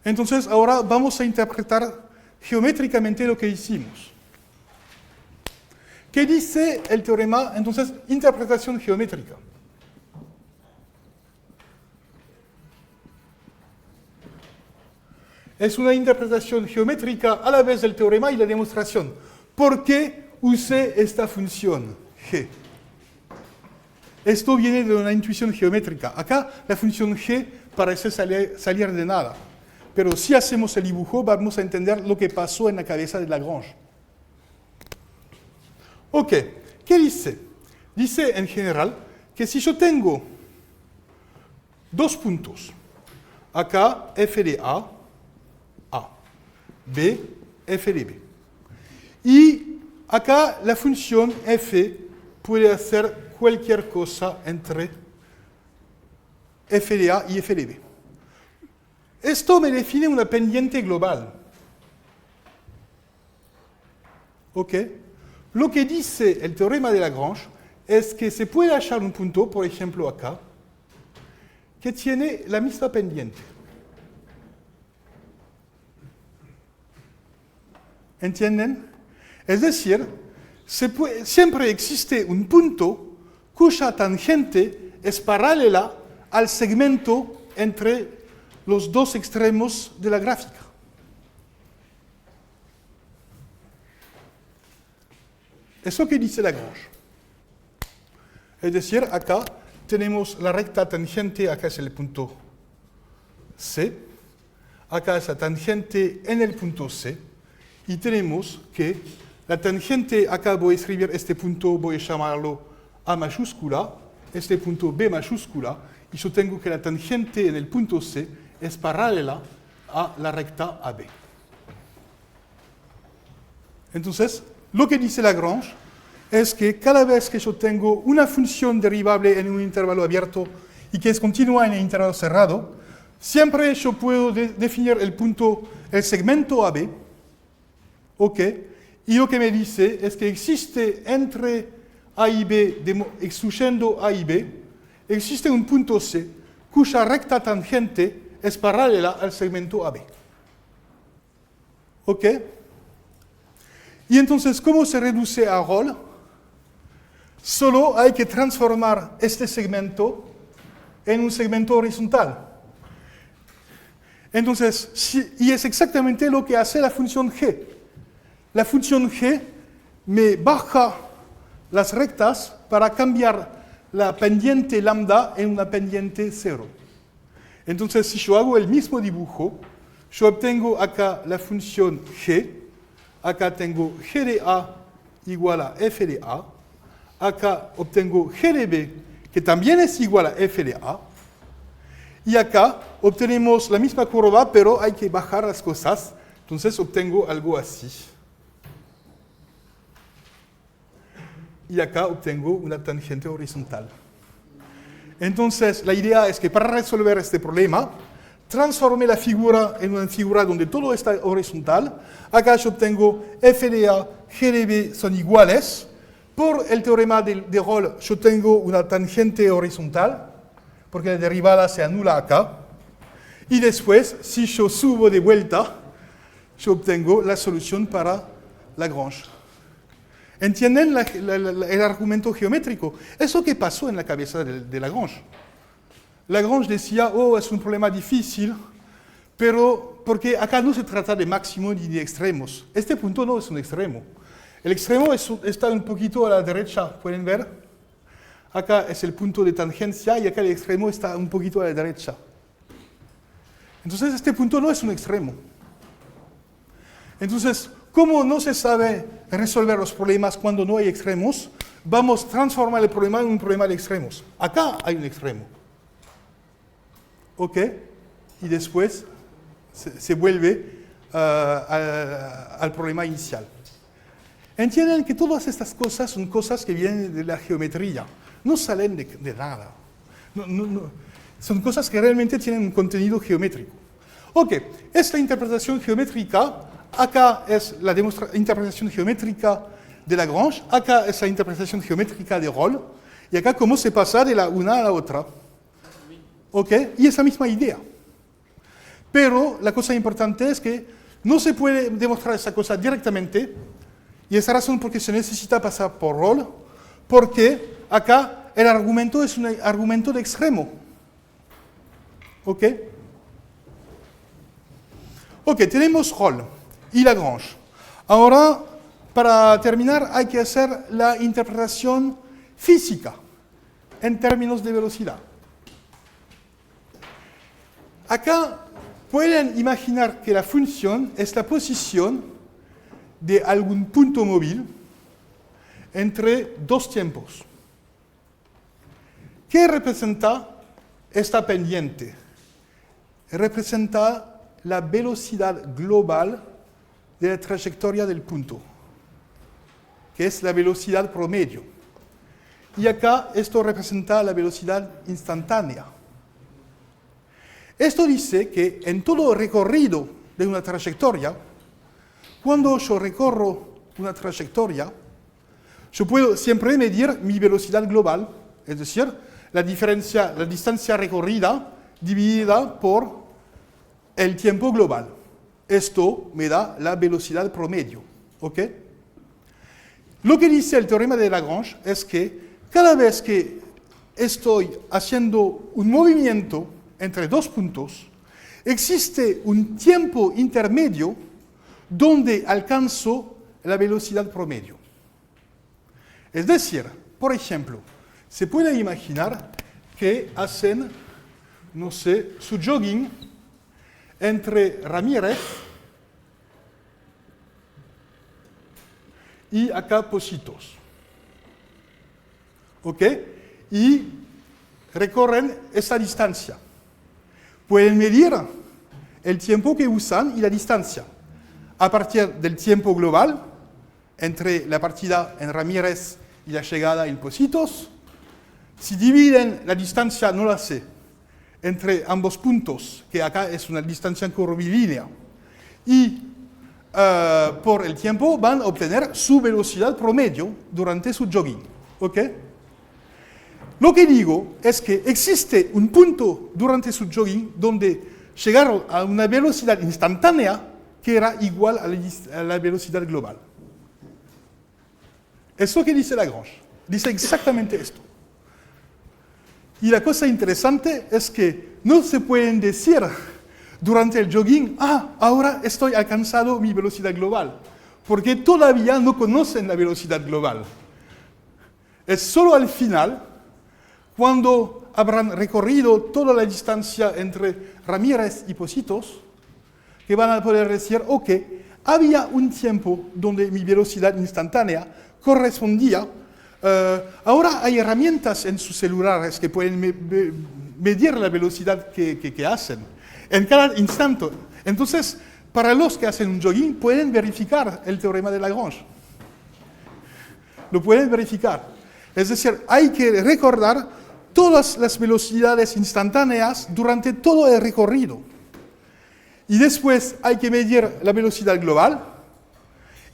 [SPEAKER 1] Entonces, ahora vamos a interpretar geométricamente lo que hicimos. ¿Qué dice el teorema? Entonces, interpretación geométrica. Es una interpretación geométrica a la vez del teorema y la demostración. ¿Por qué usé esta función g? Esto viene de una intuición geométrica. Acá la función g parece salir de nada. Pero si hacemos el dibujo, vamos a entender lo que pasó en la cabeza de Lagrange. Ok, ¿qué dice? Dice en general que si yo tengo dos puntos, acá f de a, b, f de b. Y acá la función f puede hacer cualquier cosa entre f de a y f de b. Esto me define una pendiente global. ¿Ok? Lo que dice el teorema de Lagrange es que se puede hallar un punto, por ejemplo acá, que tiene la misma pendiente. ¿Entienden? Es decir, siempre existe un punto cuya tangente es paralela al segmento entre los dos extremos de la gráfica. Eso que dice Lagrange. Es decir, acá tenemos la recta tangente, acá es el punto C, acá es la tangente en el punto C, y tenemos que la tangente, acá voy a escribir este punto, voy a llamarlo A mayúscula, este punto B mayúscula, y yo tengo que la tangente en el punto C es paralela a la recta AB. Entonces, lo que dice Lagrange es que cada vez que yo tengo una función derivable en un intervalo abierto y que es continua en el intervalo cerrado, siempre yo puedo definir el segmento AB, ¿ok? Y lo que me dice es que existe entre A y B, excluyendo A y B, existe un punto C cuya recta tangente es paralela al segmento AB. ¿Ok? Y entonces, ¿cómo se reduce a Rolle? Solo hay que transformar este segmento en un segmento horizontal. Entonces, y es exactamente lo que hace la función g. La función g me baja las rectas para cambiar la pendiente lambda en una pendiente 0. Entonces, si yo hago el mismo dibujo, yo obtengo acá la función g, acá tengo g de a igual a f de a, acá obtengo G de B, que también es igual a F de A, y acá obtenemos la misma curva, pero hay que bajar las cosas, entonces obtengo algo así. Y acá obtengo una tangente horizontal. Entonces, la idea es que para resolver este problema, transforme la figura en una figura donde todo está horizontal. Acá yo obtengo F de A, G de B son iguales. Por el teorema de Rolle, yo tengo una tangente horizontal, porque la derivada se anula acá. Y después, si yo subo de vuelta, yo obtengo la solución para Lagrange. ¿Entienden el argumento geométrico? Eso que pasó en la cabeza de Lagrange. Lagrange decía, oh, es un problema difícil, pero porque acá no se trata de máximo ni de extremos. Este punto no es un extremo. El extremo está un poquito a la derecha, ¿pueden ver? Acá es el punto de tangencia y acá el extremo está un poquito a la derecha. Entonces este punto no es un extremo. Entonces, como no se sabe resolver los problemas cuando no hay extremos, vamos a transformar el problema en un problema de extremos. Acá hay un extremo. ¿Ok? Y después se vuelve al problema inicial. Entienden que todas estas cosas son cosas que vienen de la geometría, no salen de nada. No. Son cosas que realmente tienen un contenido geométrico. Ok, esta interpretación geométrica, acá es la interpretación geométrica de Lagrange, acá es la interpretación geométrica de Rolle, y acá cómo se pasa de la una a la otra. Ok, y es la misma idea. Pero la cosa importante es que no se puede demostrar esa cosa directamente, y esa razón porque se necesita pasar por Rolle, porque acá el argumento es un argumento de extremo. ¿Ok? Ok, tenemos Rolle y Lagrange. Ahora, para terminar, hay que hacer la interpretación física en términos de velocidad. Acá pueden imaginar que la función es la posición de algún punto móvil entre dos tiempos. ¿Qué representa esta pendiente? Representa la velocidad global de la trayectoria del punto, que es la velocidad promedio. Y acá esto representa la velocidad instantánea. Esto dice que en todo recorrido de una trayectoria, cuando yo recorro una trayectoria, yo puedo siempre medir mi velocidad global, es decir, la distancia recorrida dividida por el tiempo global. Esto me da la velocidad promedio. ¿Ok? Lo que dice el teorema de Lagrange es que cada vez que estoy haciendo un movimiento entre dos puntos, existe un tiempo intermedio donde alcanzo la velocidad promedio. Es decir, por ejemplo, se puede imaginar que hacen, no sé, su jogging entre Ramírez y acá Positos. ¿Ok? Y recorren esa distancia. Pueden medir el tiempo que usan y la distancia. A partir del tiempo global, entre la partida en Ramírez y la llegada en Positos, si dividen la distancia, no la sé, entre ambos puntos, que acá es una distancia curvilínea, y por el tiempo van a obtener su velocidad promedio durante su jogging. ¿Ok? Lo que digo es que existe un punto durante su jogging donde llegaron a una velocidad instantánea que era igual a la velocidad global. Es lo que dice Lagrange. Dice exactamente esto. Y la cosa interesante es que no se pueden decir durante el jogging, ahora estoy alcanzando mi velocidad global, porque todavía no conocen la velocidad global. Es solo al final, cuando habrán recorrido toda la distancia entre Ramírez y Positos, que van a poder decir, ok, había un tiempo donde mi velocidad instantánea correspondía Ahora hay herramientas en sus celulares que pueden medir la velocidad que hacen en cada instante. Entonces, para los que hacen un jogging, pueden verificar el teorema de Lagrange. Lo pueden verificar. Es decir, hay que recordar todas las velocidades instantáneas durante todo el recorrido. Y después hay que medir la velocidad global.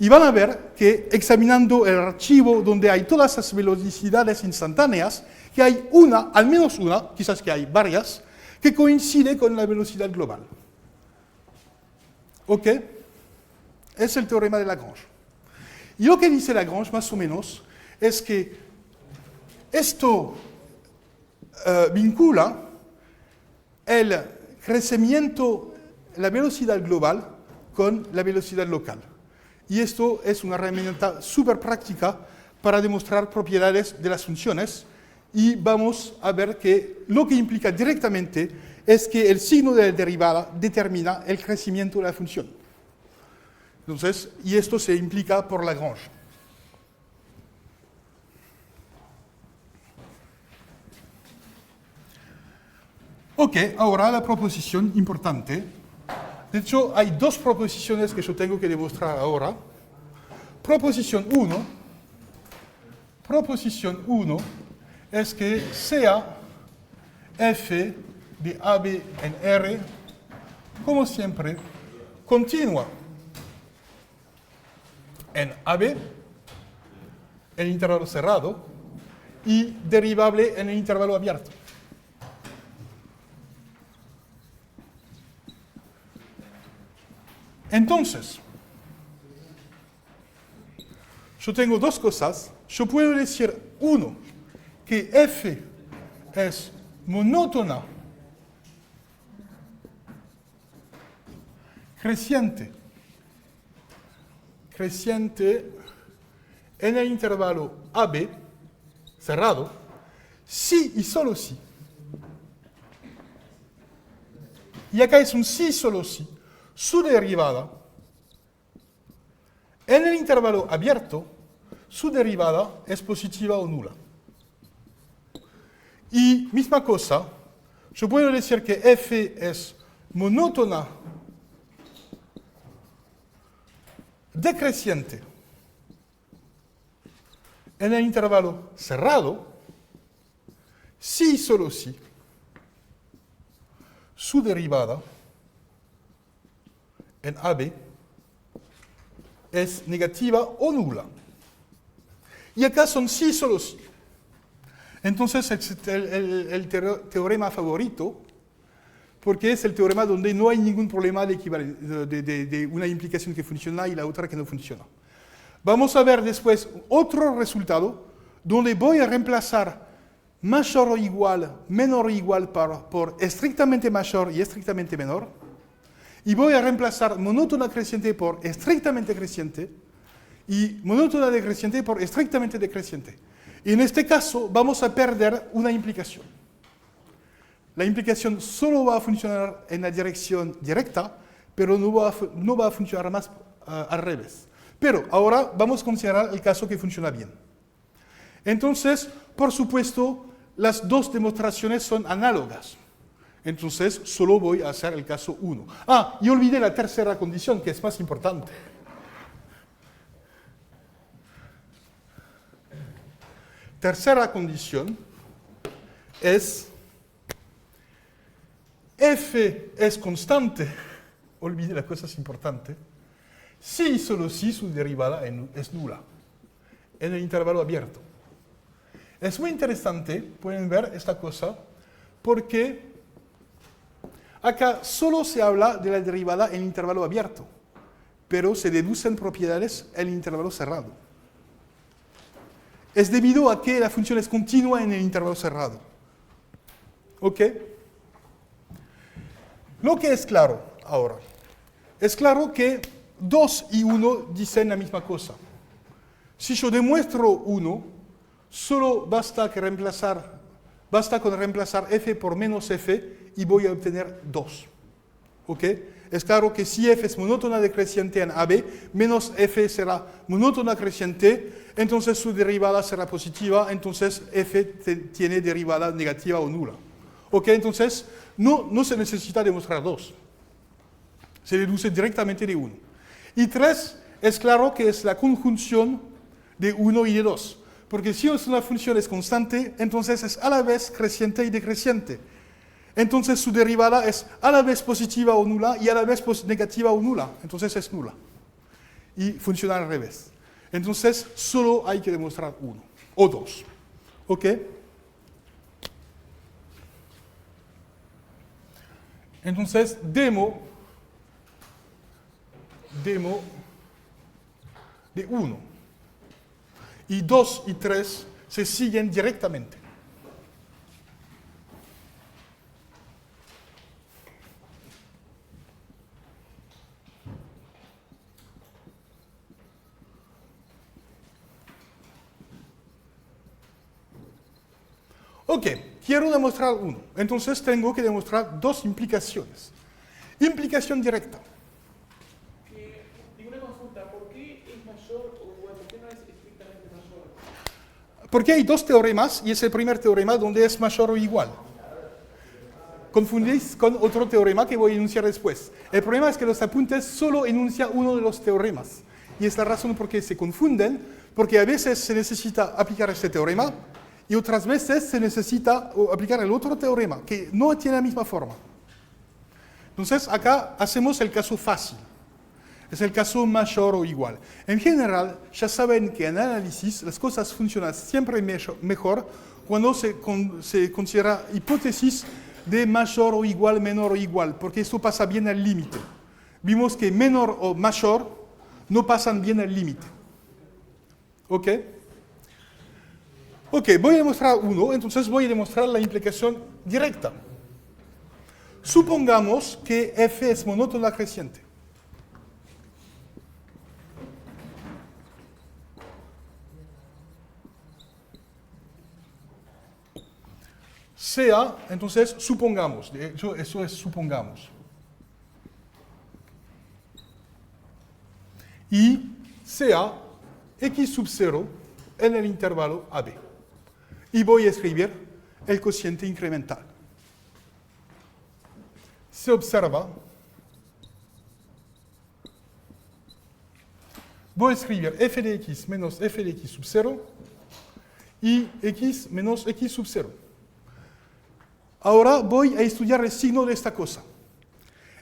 [SPEAKER 1] Y van a ver que examinando el archivo donde hay todas esas velocidades instantáneas, que hay una, al menos una, quizás que hay varias, que coincide con la velocidad global. ¿Ok? Es el teorema de Lagrange. Y lo que dice Lagrange, más o menos, es que esto vincula el crecimiento, la velocidad global con la velocidad local. Y esto es una herramienta súper práctica para demostrar propiedades de las funciones. Y vamos a ver que lo que implica directamente es que el signo de la derivada determina el crecimiento de la función. Entonces, y esto se implica por Lagrange. Ok, ahora la proposición importante. De hecho, hay dos proposiciones que yo tengo que demostrar ahora. Proposición 1 es que sea f de AB en R, como siempre, continua en AB, en intervalo cerrado, y derivable en el intervalo abierto. Entonces, yo tengo dos cosas. Yo puedo decir, uno, que f es monótona, creciente en el intervalo AB, cerrado, si y solo si. Y acá es un si, solo si. Su derivada, en el intervalo abierto, su derivada es positiva o nula. Y misma cosa, yo puedo decir que f es monótona decreciente en el intervalo cerrado, si y solo si, su derivada en AB es negativa o nula. Y acá son sí, solo sí. Entonces es el teorema favorito, porque es el teorema donde no hay ningún problema de una implicación que funciona y la otra que no funciona. Vamos a ver después otro resultado donde voy a reemplazar mayor o igual, menor o igual por estrictamente mayor y estrictamente menor. Y voy a reemplazar monótona creciente por estrictamente creciente y monótona decreciente por estrictamente decreciente. Y en este caso vamos a perder una implicación. La implicación solo va a funcionar en la dirección directa, pero no va a funcionar más al revés. Pero ahora vamos a considerar el caso que funciona bien. Entonces, por supuesto, las dos demostraciones son análogas. Entonces, solo voy a hacer el caso 1. Ah, y olvidé la tercera condición, que es más importante. Tercera condición es f es constante, olvidé la cosa es importante, si y solo si su derivada es nula, en el intervalo abierto. Es muy interesante, pueden ver esta cosa, porque acá solo se habla de la derivada en el intervalo abierto, pero se deducen propiedades en el intervalo cerrado. Es debido a que la función es continua en el intervalo cerrado. ¿Ok? Lo que es claro ahora, es claro que 2 y 1 dicen la misma cosa. Si yo demuestro 1, solo basta con reemplazar f por menos f y voy a obtener 2. ¿Ok? es claro que si f es monótona decreciente en AB, menos f será monótona creciente, entonces su derivada será positiva, entonces f tiene derivada negativa o nula. Ok, entonces no se necesita demostrar 2. Se deduce directamente de 1. Y 3 es claro que es la conjunción de 1 y de 2. Porque si una función es constante, entonces es a la vez creciente y decreciente. Entonces su derivada es a la vez positiva o nula y a la vez negativa o nula. Entonces es nula. Y funciona al revés. Entonces solo hay que demostrar 1 o 2. ¿Ok? Entonces demo de 1. Y 2 y 3 se siguen directamente. Ok, quiero demostrar 1. Entonces tengo que demostrar 2 implicaciones. Implicación directa.
[SPEAKER 3] Digo una consulta, ¿por qué es mayor o igual? ¿Por qué no es estrictamente mayor?
[SPEAKER 1] Porque hay 2 teoremas y es el primer teorema donde es mayor o igual. Confundéis con otro teorema que voy a enunciar después. El problema es que los apuntes solo enuncian uno de los teoremas. Y es la razón por qué se confunden, porque a veces se necesita aplicar este teorema y otras veces se necesita aplicar el otro teorema, que no tiene la misma forma. Entonces acá hacemos el caso fácil. Es el caso mayor o igual. En general, ya saben que en análisis las cosas funcionan siempre mejor cuando se considera hipótesis de mayor o igual, menor o igual, porque esto pasa bien al límite. Vimos que menor o mayor no pasan bien al límite. ¿Ok? Ok, voy a demostrar 1, entonces voy a demostrar la implicación directa. Supongamos que f es monótona creciente. Sea, entonces, supongamos, de hecho, eso es supongamos. Y sea x sub 0 en el intervalo AB. Y voy a escribir el cociente incremental. Se observa, voy a escribir f de x menos f de x sub 0 y x menos x sub 0. Ahora voy a estudiar el signo de esta cosa.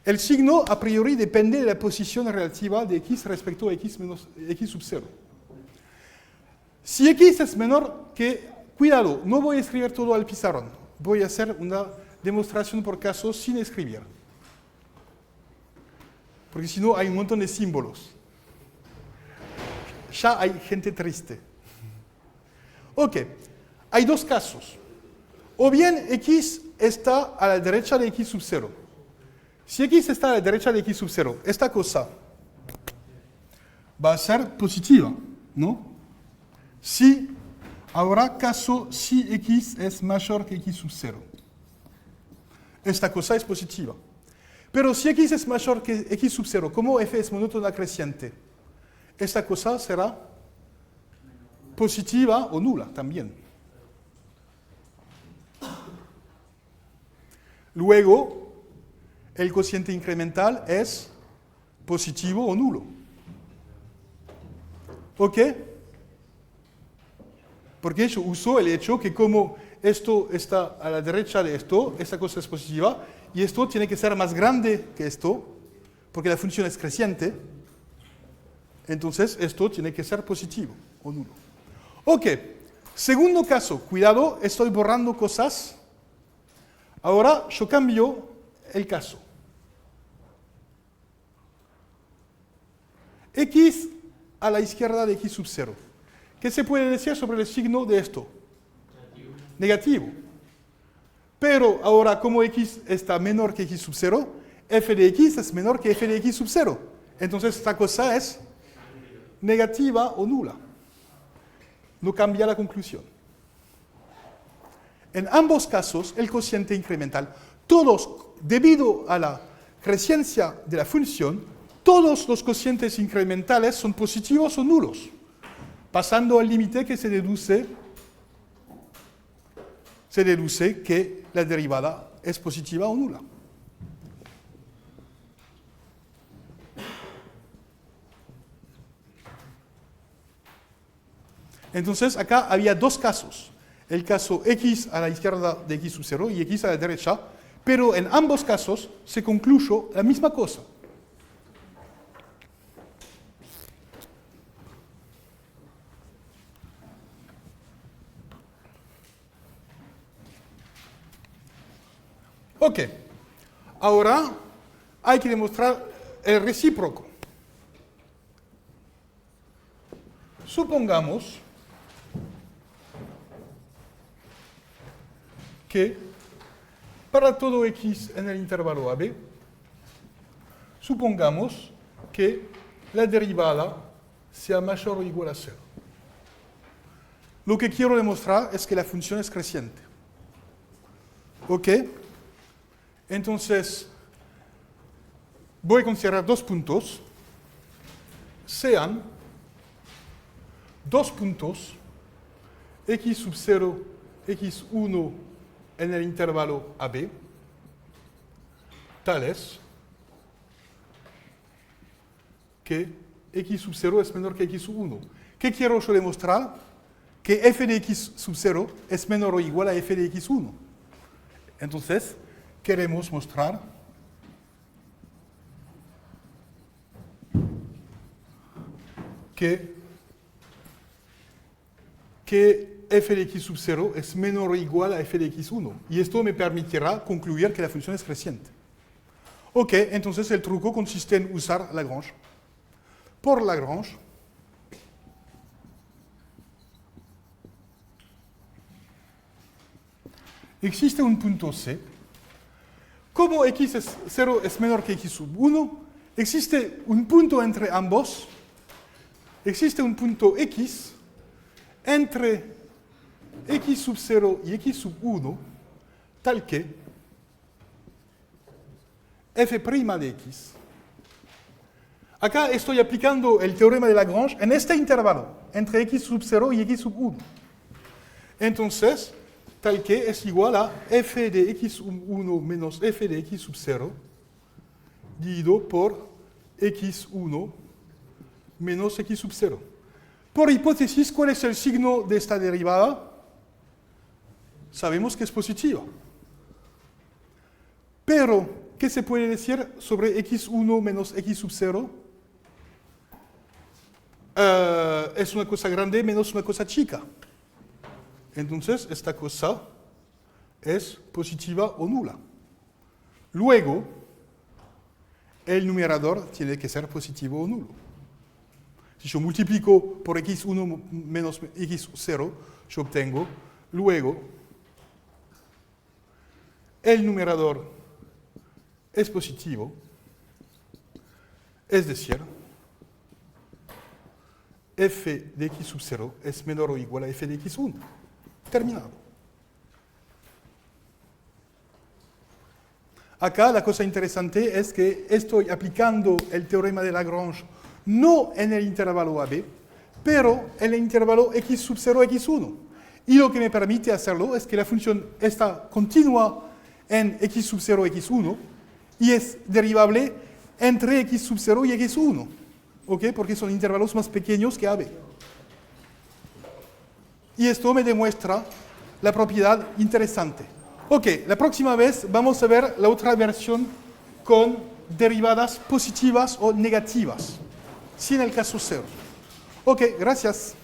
[SPEAKER 1] El signo a priori depende de la posición relativa de x respecto a x menos x sub 0. Si x es menor que... Cuidado, no voy a escribir todo al pizarrón. Voy a hacer una demostración por caso sin escribir. Porque si no hay un montón de símbolos. Ya hay gente triste. Ok, hay 2 casos. O bien x está a la derecha de x sub 0. Si x está a la derecha de x sub 0, esta cosa va a ser positiva, ¿no? Si, ahora caso si x es mayor que x sub 0. Esta cosa es positiva. Pero si x es mayor que x sub 0, como f es monótona creciente, esta cosa será positiva o nula también. Luego, el cociente incremental es positivo o nulo. ¿Ok? Porque yo uso el hecho que como esto está a la derecha de esto, esta cosa es positiva, y esto tiene que ser más grande que esto, porque la función es creciente, entonces esto tiene que ser positivo o nulo. Ok, segundo caso, cuidado, estoy borrando cosas. Ahora yo cambio el caso. X a la izquierda de x sub 0. ¿Qué se puede decir sobre el signo de esto? Negativo. Pero ahora, como x está menor que x sub 0, f de x es menor que f de x sub 0. Entonces esta cosa es negativa o nula. No cambia la conclusión. En ambos casos, el cociente incremental, todos, debido a la crecencia de la función, todos los cocientes incrementales son positivos o nulos, pasando al límite que se deduce que la derivada es positiva o nula. Entonces, acá había dos casos. El caso x a la izquierda de x sub 0 y x a la derecha, pero en ambos casos se concluyó la misma cosa. Ok, ahora hay que demostrar el recíproco. Supongamos que para todo x en el intervalo AB, supongamos que la derivada sea mayor o igual a 0. Lo que quiero demostrar es que la función es creciente. ¿Ok? Entonces, voy a considerar dos puntos. Sean dos puntos, x sub 0, x1 en el intervalo AB, tales que x sub 0 es menor que x sub 1. ¿Qué quiero yo demostrar? Que f de x sub 0 es menor o igual a f de x1. Entonces, queremos mostrar que f de x sub 0 es menor o igual a f de x1. Y esto me permitirá concluir que la función es creciente. Ok, entonces el truco consiste en usar Lagrange. Por Lagrange, existe un punto C. Como x0 es menor que x sub 1, existe un punto entre ambos. Existe un punto x entre x sub 0 y x sub 1, tal que f' de x. Acá estoy aplicando el teorema de Lagrange en este intervalo, entre x sub 0 y x sub 1. Entonces, tal que es igual a f de x sub 1 menos f de x sub 0, dividido por x1 menos x sub 0. Por hipótesis, ¿cuál es el signo de esta derivada? Sabemos que es positiva. Pero, ¿qué se puede decir sobre x1 menos x sub 0? Es una cosa grande menos una cosa chica. Entonces, esta cosa es positiva o nula. Luego, el numerador tiene que ser positivo o nulo. Si yo multiplico por x1 menos x0, yo obtengo luego el numerador es positivo, es decir, f de x sub 0 es menor o igual a f de x1. Terminado. Acá la cosa interesante es que estoy aplicando el teorema de Lagrange no en el intervalo AB, pero en el intervalo x sub 0, x1. Y lo que me permite hacerlo es que la función está continua en x sub 0, x1 y es derivable entre x sub 0 y x1, ¿ok? Porque son intervalos más pequeños que AB. Y esto me demuestra la propiedad interesante. Ok, la próxima vez vamos a ver la otra versión con derivadas positivas o negativas, sin el caso 0. Ok, gracias.